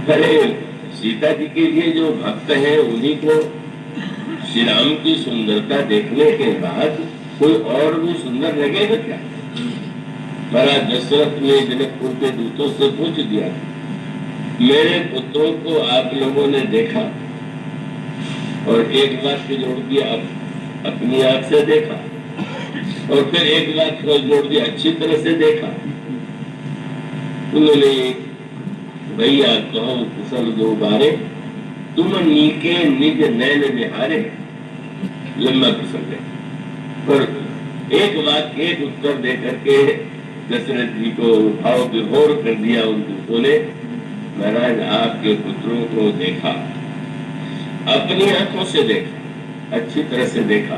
पहले सीता जी के लिए जो भक्त हैं उन्हीं को श्री राम की सुंदरता देखने के बाद कोई और भी सुंदर लगेगा क्या? महाराज दशरथ ने जनकपुर के दूतों से पूछ दिया, मेरे पुत्रों को आप लोगों ने देखा? और एक बात पे जोड़ दिया, अब अपनी आंख से देखा, और फिर एक बात को जोड़ दिया, अच्छी तरह से देखा। उन्होंने भैया कहो कुशल दो बारे, तुम नीके निज नैन निहारे, लंबा प्रसंग है। पर एक वाक्य एक उत्तर दे करके दशरथ जी को भाव विभोर कर दिया उन दूतों ने। महाराज आपके पुत्रों को देखा, अपनी आंखों से देखा, अच्छी तरह से देखा।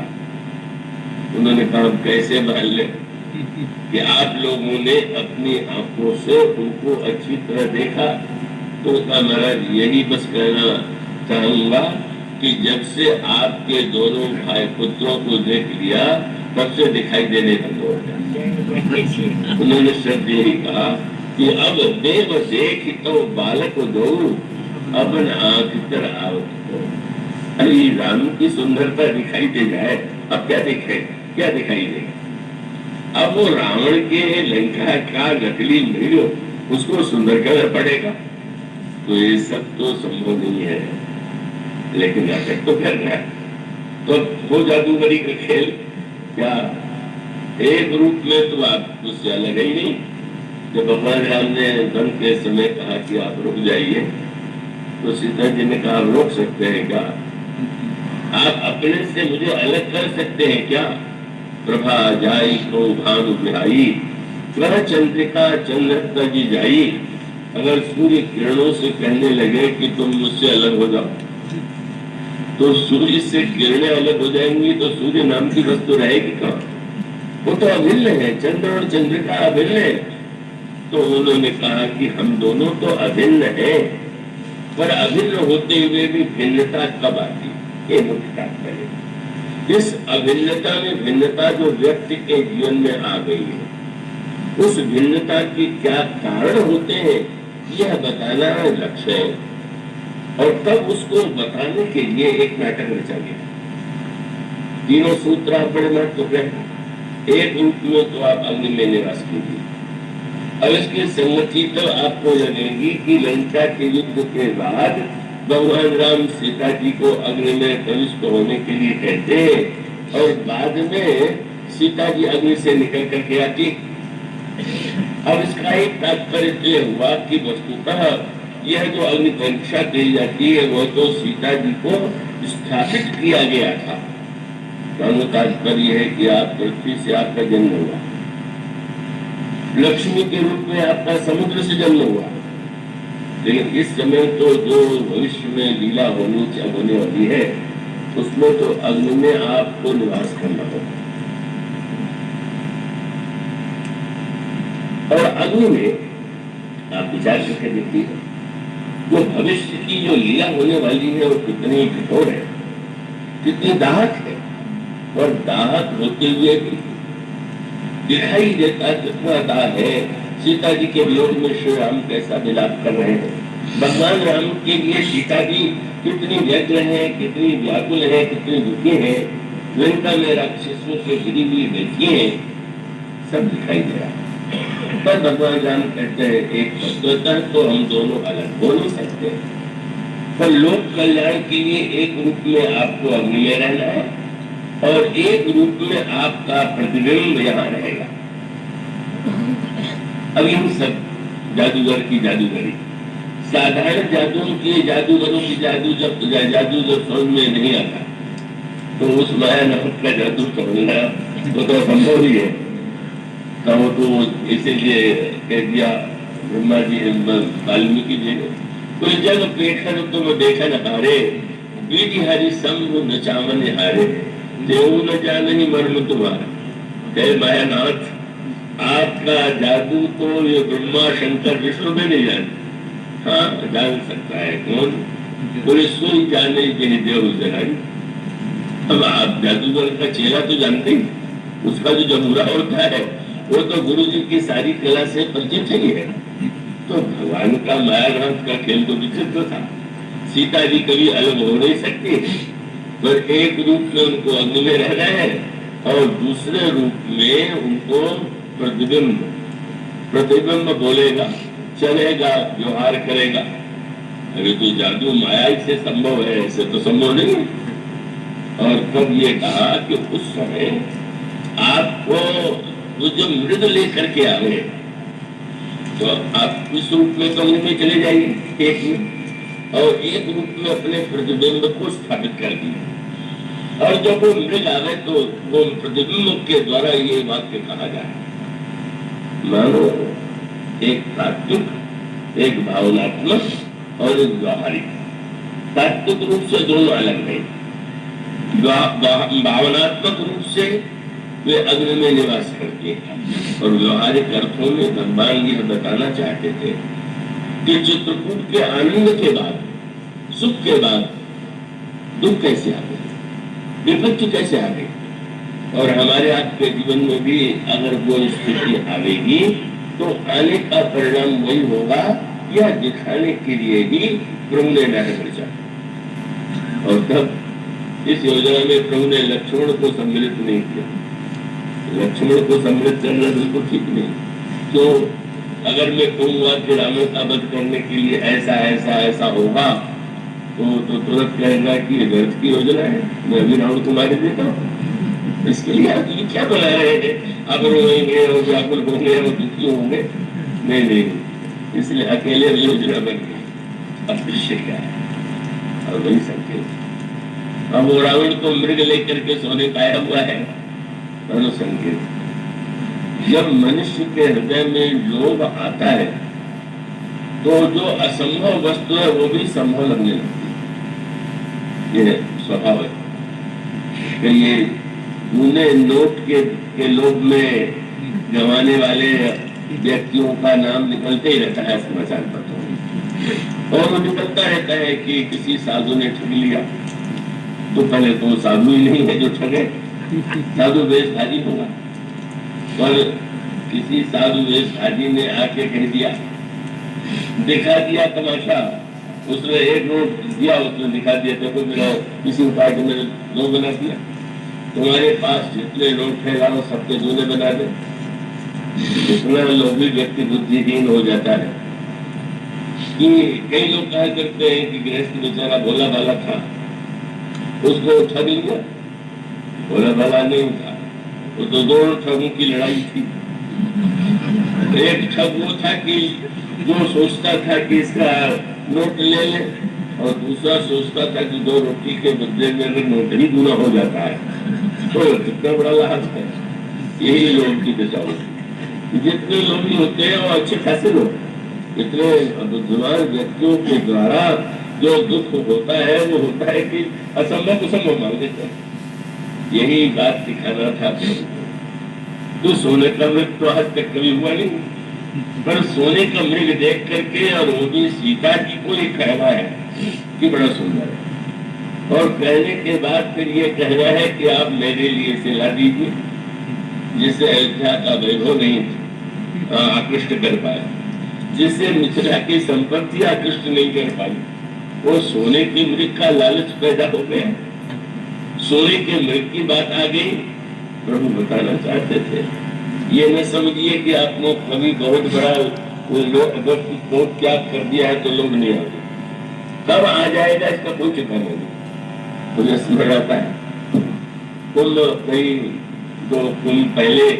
उन्होंने कहा कैसे मान ले कि आप लोगों ने अपनी आंखों से उनको अच्छी तरह देखा? तो कहा महाराज यही बस कहना चाहूंगा कि जब से आपके दोनों भाई पुत्रों को देख लिया तब से दिखाई देने बंद हो गया। उन्होंने शब्द यही कहा कि अब देव देख तो बालक दो, अपन आंख कर आओ। अरे राम की सुंदरता दिखाई दे जाए, अब क्या दिखे, क्या दिखाई देगा? अब वो रावण के लंका का नकली मृग, उसको सुंदर करना पड़ेगा। तो ये सब तो संभव नहीं है, लेकिन नाटक तो कर रहा है। तो वो जादूगरी का खेल क्या एक रूप में तो आप उससे अलग ही नहीं। जब भगवान राम ने वन के समय कहा कि आप रुक जाइए, तो सीता जी ने कहा रोक सकते हैं क्या? आप अपने से मुझे अलग कर सकते हैं क्या? प्रभा जाई तो भानु बिहाई, वह चंद्रिका चंद्रता जी जाई। अगर सूर्य किरणों से कहने लगे कि तुम मुझसे अलग हो जाओ, तो सूर्य से किरणें अलग हो जाएंगी तो सूर्य नाम की वस्तु रहेगी कहाँ? वो तो अभिन्न है, चंद्र और चंद्रिका अभिन्न है। तो उन्होंने कहा कि हम दोनों तो अभिन्न हैं, पर अभिन्न होते हुए भी भिन्नता कब आती है? ये मुख्य तात्पर्य। जिस अभिन्नता में भिन्नता जो व्यक्ति के जीवन में आ गई है, उस भिन्नता के क्या कारण होते हैं, यह बताना लक्ष्य है। और तब उसको बताने के लिए एक नाटक रचा गया। तीनों सूत्र आप बड़े महत्वपूर्ण हैं। एक रूप में तो आप अग्नि में निवास कीजिए। अब इसकी संगति तो आपको लगेगी कि लंका के युद्ध के बाद भगवान राम सीता जी को अग्नि में प्रविष्ट होने के लिए कहते हैं, और बाद में सीता जी अग्नि से निकल करके आती। अब इसका एक तात्पर्य हुआ कि वस्तुतः यह जो अग्नि परीक्षा दी जाती है वो तो सीता जी को स्थापित किया गया था। तात्पर्य है कि आप पृथ्वी से आपका जन्म हुआ, लक्ष्मी के रूप में आपका समुद्र से जन्म हुआ, लेकिन इस समय तो जो भविष्य में लीला होने वाली है उसमें तो अग्नि में आपको निवास करना होगा। और अग्नि में आप विचार करके देखिए, जो भविष्य की जो लीला होने वाली है वो कितनी कठोर है, कितनी दाहक है, और दाहक होते हुए भी दिखाई देता कितना दाह है। सीता जी के वियोग में श्री राम कैसा विलाप कर रहे हैं, भगवान राम के लिए सीता जी कितनी व्यग्र है, कितनी व्याकुल है, कितनी दुखी है, लंका में राक्षसों से गिरी हुई बैठी है, सब दिखाई दे रहा है। पर भगवान राम कहते हैं एक तत्वतः तो हम दोनों अलग हो नहीं सकते, पर लोक कल्याण के लिए एक रूप में आपको अग्नि में रहना है और एक रूप में आपका प्रतिबिंब यहाँ रहेगा। अब इन सब जादूगर की जादूगरी, साधारण जादू की जादूगरों की जादू जब समझ में नहीं आता तो उस माया नामक का जादू समझना वो तो संभव ही है। वो तो इसीलिए कह दिया ब्रह्मा जी वाल्मीकि जी ने, कोई जग पेखर तुम देखन हारे, बीड़ी हरि शंभु न चावन हारे, देव न जाने मर्म तुम्हारा। जय मायानाथ, आपका जादू तो ये ब्रह्मा शंकर विष्णु में नहीं जानते। हाँ जान सकता है कौन? बोले सोई जाने के देव जनाई। अब आप जादूगर का चेला तो जानते ही, उसका जो जमुरा होता है वो तो गुरु जी की सारी कला से परिचित ही है। तो भगवान का मायानाथ का खेल तो विचित्र था। सीता जी कभी अलग हो नहीं सकती, पर एक रूप में उनको अग्नि में रहना है और दूसरे रूप में उनको प्रतिबिंब बोलेगा, चलेगा, व्यवहार करेगा। अरे तो जादू माया से संभव है, ऐसे तो संभव नहीं है। और तब ये कहा कि उस समय आपको वो जो मृग लेकर के आवे तो आप इस रूप में कमरे में चले जाइए एक में, और एक रूप में अपने प्रतिबिंब को स्थापित कर दिए। और जब वो मृग आवे तो वो प्रतिबिंब के द्वारा ये वाक्य कहा जाए, मानो एक तात्विक, एक भावनात्मक और एक व्यवहारिक। तात्विक रूप से दोनों अलग नहीं, भावनात्मक रूप से वे अग्नि में निवास करते हैं और व्यवहारिक अर्थों में भगवान यह बताना चाहते थे कि चित्रकूट के आनंद के बाद, सुख के बाद दुख कैसे आ गए, विपत्ति कैसे आ गई, और हमारे आपके जीवन में भी अगर वो स्थिति आएगी तो आने का परिणाम वही होगा, यह दिखाने के लिए ही प्रभु ने नाटक रचा। और तब इस योजना में प्रभु ने लक्ष्मण को सम्मिलित नहीं किया। लक्ष्मण को सम्मिलित करना बिल्कुल ठीक नहीं। तो अगर मैं कहूँगा कि रावण का वध करने के लिए ऐसा ऐसा ऐसा होगा तो तुरंत कहेगा कि ये व्यर्थ की योजना है, मैं अभी रावण को मार देता हूँ। इसके लिए आप ये क्या बना रहे हैं, आप रोएंगे और व्याकुल होंगे और दुखी होंगे। नहीं, इसलिए अकेले योजना बन गई। अब दृश्य क्या है और वही संकेत। अब वो रावण को मृग लेकर के सोने पाया हुआ है, संकेत। जब मनुष्य के हृदय में लोभ आता है तो जो असंभव वस्तु है वो भी संभव लगने लगती है। ये स्वभाव है कि ये मुने नोट के लोभ में गंवाने वाले व्यक्तियों का नाम निकलते ही रहता है समाचार पत्रों में, और वो निकलता रहता है कि किसी साधु ने ठग लिया। तो पहले तो साधु ही नहीं है जो ठगे, साधु वेशधारी होगा। पर किसी साधु वेशधारी ने आके कह दिया, दिखा दिया तमाशा, उसने एक नोट दिया, उसने दिखा दिया देखो मेरा किसी उपाय को मैंने दो बना दिया, तुम्हारे पास जितने नोट है लाओ सबके दूने बना दे। इतना लोभी व्यक्ति बुद्धिहीन हो जाता है कि कई लोग कहा करते हैं कि गृहस्थ बेचारा भोला भाला था, उसको ठग लिया। भोला भाला नहीं था, वो तो दोनों ठगों की लड़ाई थी। एक ठग वो था कि जो सोचता था कि इसका नोट ले ले, और दूसरा सोचता था कि दो रोटी के बदले में अगर नोट ही दूना हो जाता है तो कितना बड़ा लाभ है। यही लोग की दशा होती। जितने लोग होते हैं वो अच्छे खासे लोग, इतने बुद्धिमान व्यक्तियों के द्वारा जो दुख होता है वो होता है कि असंभव को संभव मान लेते हैं। यही बात दिखाना था। तो सोने का मृग तो आज तक कभी हुआ नहीं, पर सोने का मृग देख करके, और वो भी सीता जी को ही कहना है कि बड़ा सुंदर है, और कहने के बाद फिर ये कहना है कि आप मेरे लिए इसे ला दीजिए, जिससे अयोध्या का वैभव नहीं आकृष्ट कर पाए, जिससे मिथिला की संपत्ति आकृष्ट नहीं कर पाई। वो सोने के मृग का लालच पैदा हो गया, सोने के मृग की बात आ गई। प्रभु बताना चाहते थे ये न समझिए कि आपने कभी बहुत बड़ा बहुत त्याग कर दिया है तो लोग नहीं आते, कब आ जाएगा इसका कोई ठिकाना नहीं। मुझे समझ आता है कुल कई दो कुल पहले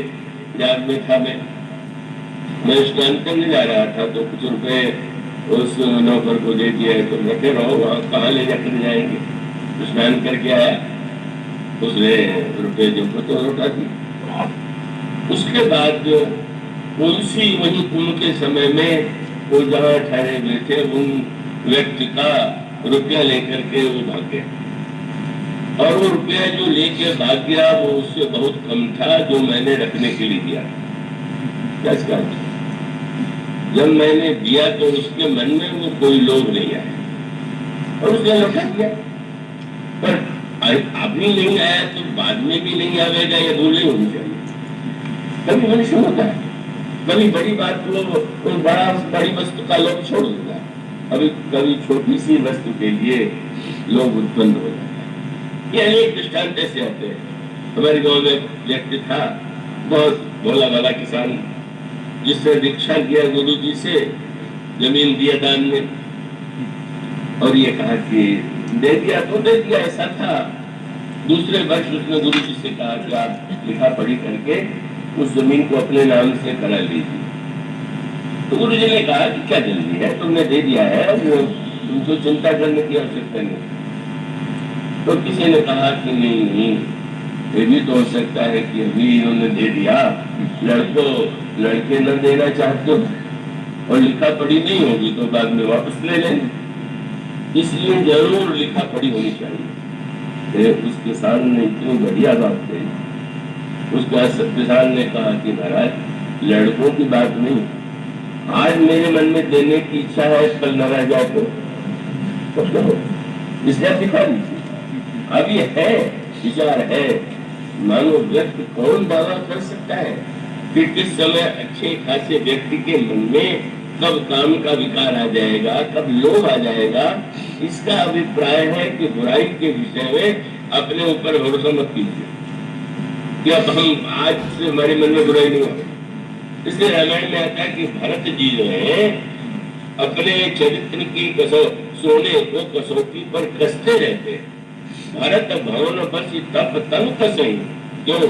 याद में था, मैं स्नान करने जा रहा था तो कुछ रुपए उस नौकर को दे दिया, तो रखे रहो वहाँ कहाँ ले जाकर जाएंगे। स्नान करके आया, उसने रुपये जो तो लौटा दी। उसके बाद तुलसी वही कुंभ के समय में वो जहाँ ठहरे हुए थे उन व्यक्ति का रुपया लेकर के वो भाग गया, और वो रुपया जो लेके भाग गया वो उससे बहुत कम था जो मैंने रखने के लिए दिया। क्या जब मैंने दिया तो उसके मन में वो कोई लोभ नहीं आया और उसने लौटा दिया। पर अभी नहीं आया तो बाद में भी नहीं आवेगा, ये भूल नहीं होनी चाहिए। कभी मनुष्य होता है, कभी बड़ी बात लोग बड़ी वस्तु का लोग छोड़ देता है, अभी कभी छोटी सी वस्तु के लिए लोग उत्पन्न हो जाता है। ये अनेक दृष्टांत ऐसे आते हैं। हमारे गांव में व्यक्ति था, बहुत भोला भाला किसान, जिसने दीक्षा किया गुरु जी से, जमीन दिया दान में, और ये कहा कि दे दिया तो दे दिया, ऐसा था दूसरे वर्ष उसने गुरु जी से कहा कि आप लिखा पढ़ी करके उस जमीन को अपने नाम से करा लीजिए। तो गुरु जी ने कहा कि क्या जल्दी है, तुमने दे दिया है, वो तुमको चिंता करने की आवश्यकता नहीं। तो किसी ने कहा कि नहीं नहीं, ये भी तो हो सकता है कि अभी इन्होंने दे दिया, लड़के न देना चाहते हो और लिखा पढ़ी नहीं होगी तो बाद में वापस ले लेंगे, इसलिए जरूर लिखा पढ़ी होनी चाहिए। उस किसान ने इतनी बढ़िया बात कही। उस किसान ने कहा कि महाराज लड़कों की बात नहीं, आज मेरे मन में देने की इच्छा है, कल न रह जाए तो इसलिए दिखा दीजिए। अब ये है, विचार है, मानो व्यक्ति कौन दावा कर सकता है कि किस समय अच्छे खासे व्यक्ति के मन में कब काम का विकार आ जाएगा, कब लोभ आ जाएगा। इसका अभिप्राय है कि बुराई के विषय में अपने ऊपर भरोसा मत कीजिए कि अब हम आज से हमारे मन में बुराई नहीं होगी। इसलिए रामायण में आता है कि भरत जी जो है अपने चरित्र की सोने को कसौटी पर कसते रहते हैं। भरत भवन बस तप तंग कसई, क्यों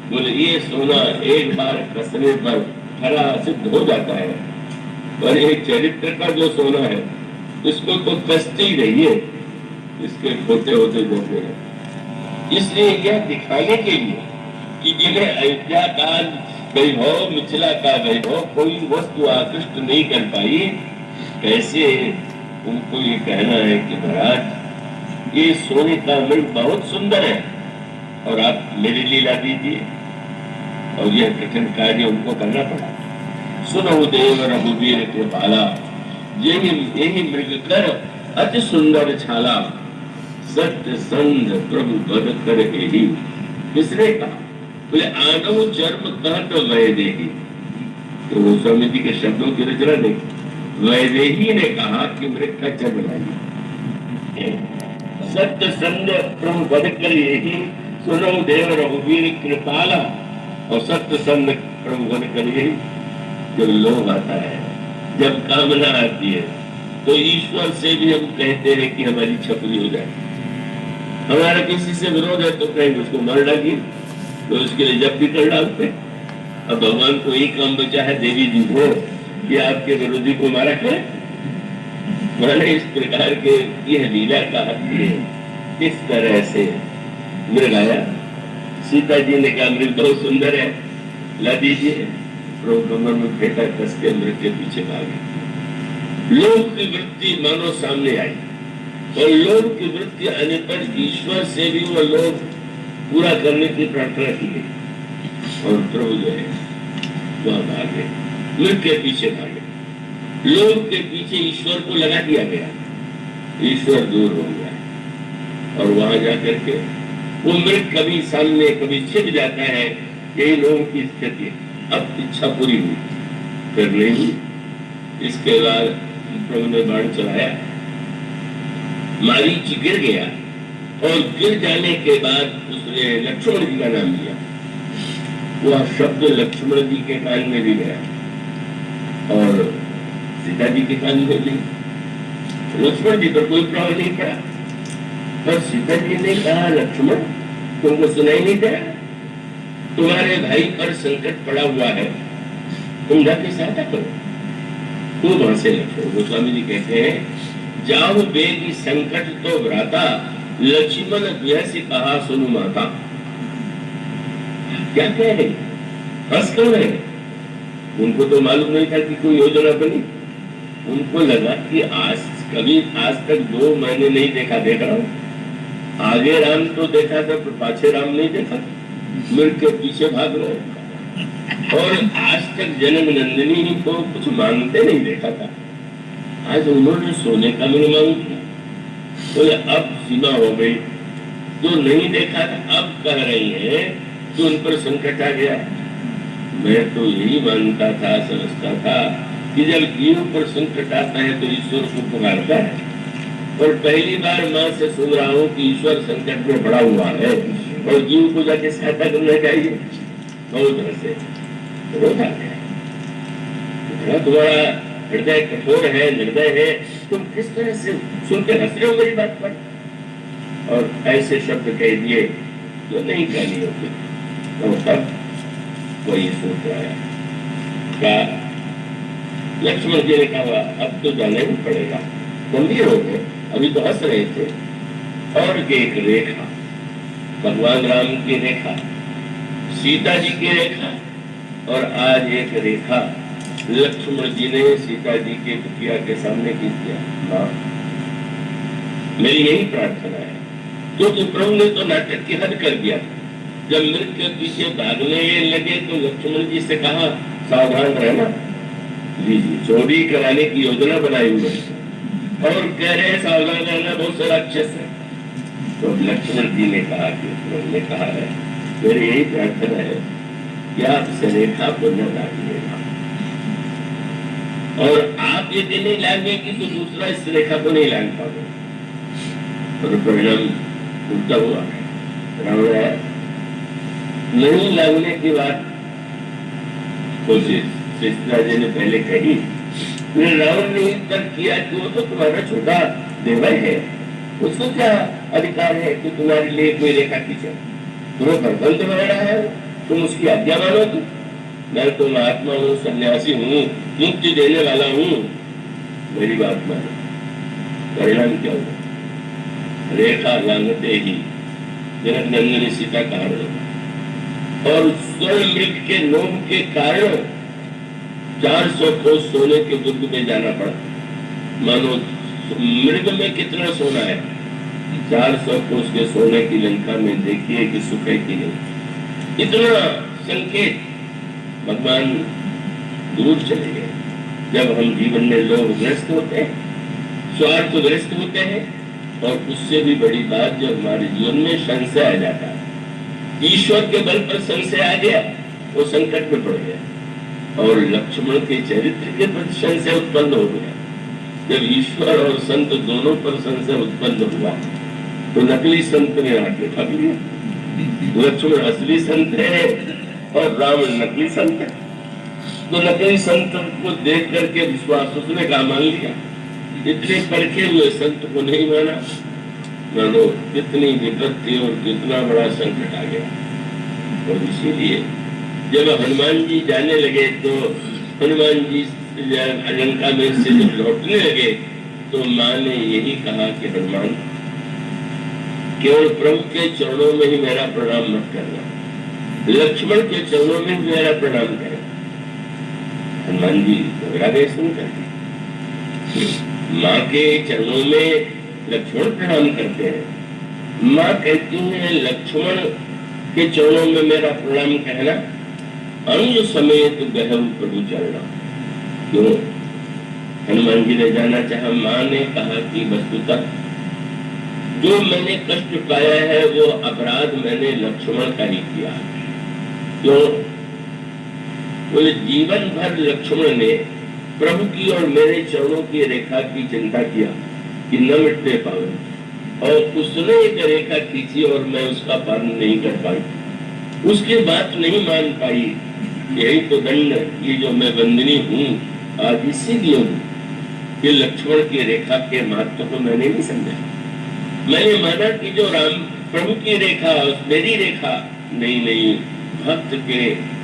बोले ये सोना एक बार कसने पर खरा सिद्ध हो जाता है, और एक चरित्र का जो सोना है इसको तो कसते ही रहिए, इसके खोटे होते जाते हैं। इसलिए यह दिखाने के लिए कि जिन्हें अयोध्या का वैभव, मिथिला का वैभव कोई वस्तु आकृष्ट नहीं कर पाई, कैसे उनको ये कहना है कि महाराज ये सोने का मृग बहुत सुंदर है और आप मेरे लिए ला दीजिए। और यह कठिन कार्य उनको करना पड़ा। सुनो देव रघुवीर कृपाला, यही मृग कर अति सुंदर छाला, सत्य संध प्रभु बद कर ही। किसने कहा? बोले आनव जन्म कहत वैदेही। तो गोस्वामी जी के शब्दों की रचना देखी। वैदेही ने कहा कि मृग का जन्म लाइए। सत्य संध प्रभु बद कर ही, सुनो देव रघुवीर कृपाला, और सत्य संध प्रभु बद कर ही। जब लोभ आता है, जब कामना आती है, तो ईश्वर से भी हम कहते हैं कि हमारी छपरी हो जाए। हमारा किसी से विरोध है तो कहेंगे उसको मार डालिए, तो उसके लिए जब भी कर डालते। अब भगवान को एक काम बचा है देवी जी को कि आपके विरोधी को मारा करें। मैंने इस प्रकार के यह लीला कहा कि इस तरह से मृग आया। सीता जी ने कहा मृग बहुत सुंदर है, ला दीजिए। कमर में फेंटा कस के मृग के पीछे भागे। लोभ की वृत्ति मानो सामने आई, और लोभ की वृत्ति आने पर ईश्वर से भी वह लोभ पूरा करने की प्रार्थना की गई, और प्रभु जो है वह भागे, मृग के पीछे भागे। लोभ के पीछे ईश्वर को लगा दिया गया, ईश्वर दूर हो गया, और वहां जाकर के वो मृग कभी सामने कभी छिप जाता है। यही लोगों की स्थिति। अब इच्छा पूरी हुई, फिर नहीं हुई। इसके बाद प्रभु ने बाण चलाया, मारीच गिर गया, और गिर जाने के बाद उसने लक्ष्मण जी का नाम लिया। वह शब्द लक्ष्मण जी के कान में भी गया और सीता जी के कान में भी। लक्ष्मण जी पर कोई प्रभाव नहीं पड़ा, पर सीता जी ने कहा लक्ष्मण तुमको सुनाई नहीं दिया, तुम्हारे भाई पर संकट पड़ा हुआ है, तुम जाके सहायता करो। तो वहां से लक्ष्मण गोस्वामी जी कहते हैं जाओ बेगी संकट तो भ्राता, लक्ष्मण व्यसी कहा सुनु माता। क्या कह रहे, हंस क्यों रहे? उनको तो मालूम नहीं था कि कोई योजना बनी। उनको लगा कि आज तक 2 महीने नहीं देखा, देख रहा हूं। आगे राम तो देखा था, पर पाछे राम नहीं देखा, मृग के पीछे भाग रहे। और आज तक जन्म नंदिनी को कुछ मांगते नहीं देखा था, आज उन्होंने सोने का मैंने मांग किया। बोले अब सीमा हो गई, जो नहीं देखा था अब कह रही है कि उन पर संकट आ गया। मैं तो यही मानता था, समझता था कि जब जीव पर संकट आता है तो ईश्वर को पुकारता है, और पहली बार माँ से सुन रहा हूँ कि ईश्वर संकट में पड़ा हुआ है और जीव को जाके सहायता करना चाहिए। बहुत हंसे, रोता है, तुम्हारा हृदय कठोर है, निर्दय है, तुम किस तरह से सुन के हंस रहे हो मेरी बात पर? और ऐसे शब्द कह दिए जो नहीं कहनी होती। तो तब कोई सोच रहा है क्या? लक्ष्मण जी ने कहा अब तो जाना ही पड़ेगा। गंभीर हो गए, अभी तो हंस रहे थे। और एक रेखा, भगवान राम की रेखा, सीता जी की रेखा, और आज एक रेखा लक्ष्मण जी ने सीता जी के कुटिया के सामने खींच दिया। मां, मेरी यही प्रार्थना है, क्योंकि प्रभु ने तो नाटक की हद कर दिया। जब मृग के पीछे भागने लगे तो लक्ष्मण जी से कहा सावधान रहना। जी चोरी कराने की योजना बनाई हुई और कह रहे हैं सावधान रहना, बहुत सारा राक्षस है। तो लक्ष्मण जी ने कहा कि प्रभु ने कहा है मेरी यही प्रार्थना है कि आप इस रेखा को न लाइएगा, और आप यदि नहीं लाएंगे तो दूसरा इस रेखा को नहीं लांग पाएगा। और परिणाम उल्टा हुआ। रावण नहीं लगने की बात कोशिश सीता जी ने पहले कही, रावण ने तक किया कि वो तो तुम्हारा छोटा देवर है, उसको क्या अधिकार है कि तुम्हारे लिए कोई रेखा खींचे? तुम्हें बलबंद बना रहा है, तुम उसकी आज्ञा मानोगे? मैं तो महात्मा हूँ, सन्यासी हूँ, मुक्ति देने वाला हूँ, मेरी बात मानो। परिणाम क्या हुआ? रेखा लांघते ही जनक नंदन सीता का हरण हुआ, और स्वर्ण मृग के लोभ के कारण 400 कोस सोने के दुर्ग में जाना पड़ा। मानो मृग में कितना सोना है, 400 कोस के सोने की लंका में देखिए कि सुख है कि नहीं। इतना संकेत भगवान दूर चले गए। जब हम जीवन में लोभग्रस्त होते हैं, स्वार्थग्रस्त होते हैं, और उससे भी बड़ी बात जब हमारे जीवन में संशय आ जाता है, ईश्वर के बल पर संशय आ गया, वो संकट में पड़ गया। और लक्ष्मण के चरित्र के प्रति संशय उत्पन्न हो गया। जब ईश्वर और संत दोनों पर संशय उत्पन्न हुआ तो नकली संत ने आके ठग लिया। लक्ष्मण असली संत है और रावण नकली संत है। तो नकली संत को देख करके विश्वास उसने का मान लिया, इतने परखे हुए संत को नहीं माना। मानो कितनी विपत्ति और कितना बड़ा संकट आ गया। और इसीलिए जब हनुमान जी जाने लगे तो हनुमान जी लंका में से जब लौटने लगे तो माँ ने यही कहा कि हनुमान, केवल प्रभु के चरणों में ही मेरा प्रणाम मत करना, लक्ष्मण के चरणों में मेरा प्रणाम करें। हनुमान जी घबरा गए सुनकर। माँ के चरणों में लक्ष्मण प्रणाम करते हैं। माँ कहती है लक्ष्मण के चरणों में मेरा प्रणाम कहना, अंग समेत गहन प्रभु चरणा। क्यों? हनुमान जी ने जाना चाहा। माँ ने कहा कि वस्तुतः जो मैंने कष्ट पाया है वो अपराध मैंने लक्ष्मण का ही किया। क्यों? बोले जीवन भर लक्ष्मण ने प्रभु की और मेरे चरणों की रेखा की चिंता किया कि न मिटने पाए, और उसने एक रेखा खींची और मैं उसका पालन नहीं कर पाई, उसकी बात नहीं मान पाई। यही तो दंड, ये जो मैं बंदनी हूँ आज इसीलिए हूँ कि लक्ष्मण की रेखा के महत्व को मैंने नहीं समझा। मैंने माना कि जो राम प्रभु की रेखा मेरी रेखा नहीं, भक्त के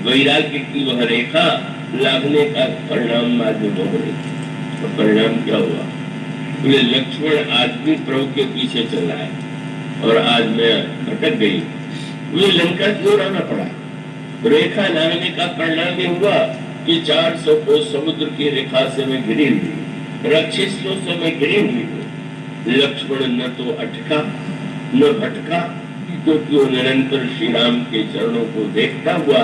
वैराग्य की वह रेखा लागने का परिणाम आज में भोग रही। तो परिणाम क्या हुआ? बोले लक्ष्मण आज भी प्रभु के पीछे चल रहा है और आज मैं भटक गई। मुझे लंका क्यों रहना पड़ा? रेखा लागने का परिणाम ये हुआ कि 400 कोस समुद्र की रेखा से मैं घिरी हुई, राक्षसों से मैं घिरी हुई हूँ। लक्ष्मण न तो अटका न भटका, क्योंकि वो निरंतर श्री राम के चरणों को देखता हुआ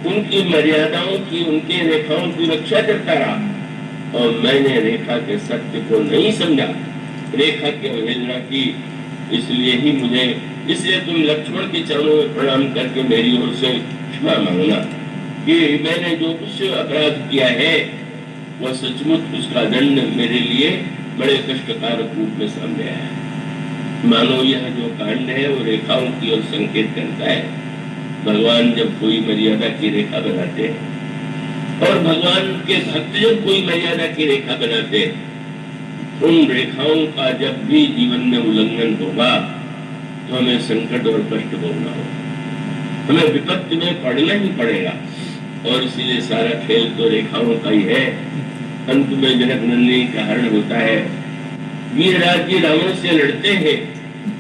उनकी मर्यादाओं की, उनके रेखाओं की रक्षा करता रहा। और मैंने रेखा के सत्य को नहीं समझा, रेखा की अवहेलना की, इसलिए तुम लक्ष्मण के चरणों में प्रणाम करके मेरी ओर से क्षमा मांगना कि मैंने जो कुछ अपराध किया है वह सचमुच उसका दंड मेरे लिए बड़े कष्टकारक रूप में सामने आया है। मानो यह जो कांड है वो रेखाओं की ओर संकेत करता है। भगवान जब कोई मर्यादा की रेखा बनाते हैं और भगवान के भक्त जब कोई मर्यादा की रेखा बनाते हैं, उन रेखाओं का जब भी जीवन में उल्लंघन होगा तो हमें संकट और कष्ट भोगना हो, हमें विपत्ति में पड़ना ही पड़ेगा। और इसीलिए सारा खेल तो रेखाओं का ही है। अंत में जनक नंदिनी का हरण होता है। वीरराज जी रावण से लड़ते हैं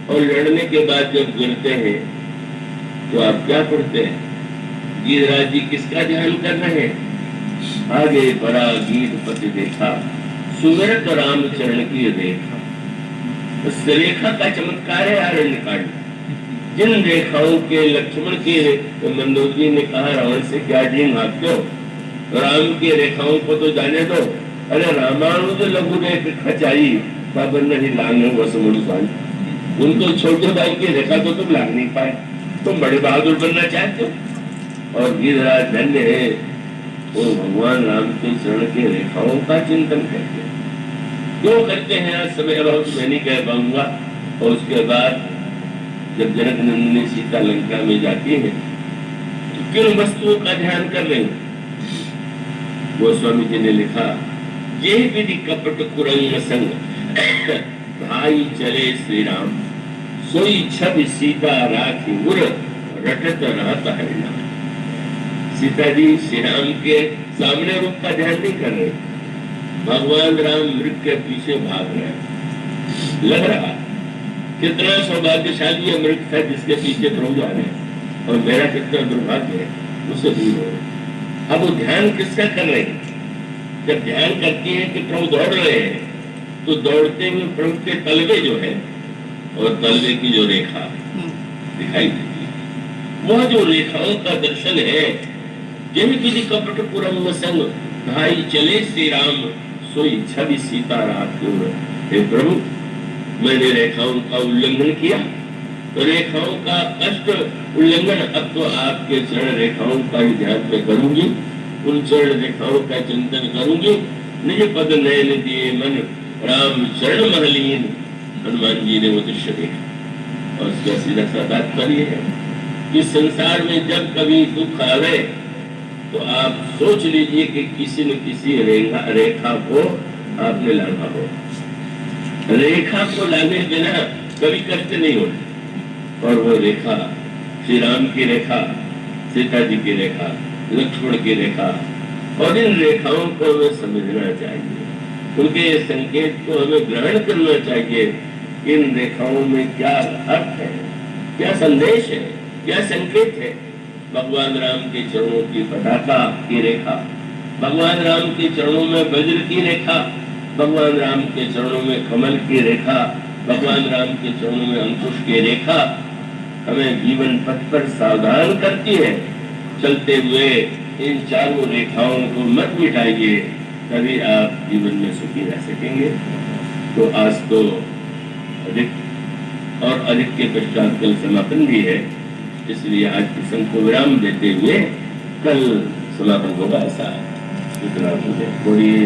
और लड़ने के बाद जब गिरते हैं तो आप क्या पढ़ते हैं? वीरराज जी किसका ध्यान कर रहे हैं? आगे बड़ा गीत पति देखा, सुमिरत राम चरण की रेखा। उस रेखा का चमत्कार है आरण्य कांड। जिन रेखाओं के लक्ष्मण की तो मंदोदरी ने कहा रावण से क्या जी भागते हो, राम की रेखाओं को तो जाने दो। अरे रामानुज लघु रेख खचाई बाबर नहीं लांग वसमुड़साई। उनको छोटे भाई की रेखा तो तुम लाग नहीं पाए, तुम बड़े बहादुर बनना चाहते हो। और गिरिराज धन्य है वो भगवान राम के चरण के रेखाओं का चिंतन करते हैं। क्यों करते हैं आज समय अभाव मैं नहीं कह पाऊंगा। और उसके बाद जब जनक नंदिनी सीता लंका में जाती है तो किन वस्तुओं का ध्यान कर रहे हैं? गोस्वामी जी ने लिखा, ये विधि कपट कुरंग संग भाई चले श्री राम, सोई छवि सीता राखी उर रटत रहता है नाम। सीता जी श्री राम के सामने रूप का ध्यान नहीं कर रहे, भगवान राम मृग के पीछे भाग रहे। लग रहा कितना सौभाग्यशाली मृग था जिसके पीछे प्रभु जा रहे हैं, और मेरा कितना दुर्भाग्य है मुझसे दूर हो रहे। अब वो ध्यान किसका कर रहे हैं? जब ध्यान करती है कि प्रभु दौड़ रहे हैं तो दौड़ते हुए प्रभु के तलवे जो है और तलवे की जो रेखा दिखाई देती है, वह जो रेखाओं का दर्शन है। जिन विधि कपट पुरम संग भाई चले श्री राम, सोई छवि सीता राखी। हे प्रभु, मैंने रेखाओं का उल्लंघन किया तो रेखाओं का कष्ट उल्लंघन, अब तो आपके चरण रेखाओं का ही ध्यान में करूंगी, उन चरण रेखाओं का चिंतन करूंगी। निज पद नयन दिए मन राम चरण महलीन। हनुमान जी ने वो दृश्य देखा और उसका सीधा सा तात्पर्य है कि संसार में जब कभी दुख आवे तो आप सोच लीजिए कि किसी न किसी रेखा को आपने लाना हो। रेखा को लाने बिना कभी कष्ट नहीं होता। और वो रेखा श्री राम की रेखा, सीता जी की रेखा, लक्ष्मण की रेखा, और इन रेखाओं को हमें समझना चाहिए, उनके संकेत को हमें ग्रहण करना चाहिए। इन रेखाओं में क्या अर्थ है, क्या संदेश है, क्या संकेत है। भगवान राम के चरणों की पताका की रेखा, भगवान राम के चरणों में वज्र की रेखा, भगवान राम के चरणों में कमल की रेखा, भगवान राम के चरणों में अंकुश की रेखा हमें जीवन पथ पर सावधान करती है। चलते हुए इन चारों रेखाओं को मत मिटाइए, तभी आप जीवन में सुखी रह सकेंगे। तो आज तो अधिक और अधिक के पश्चात कल समापन भी है, इसलिए आज प्रसंग को विराम देते हुए कल समापन होगा। ऐसा इतना मुझे बोलिए।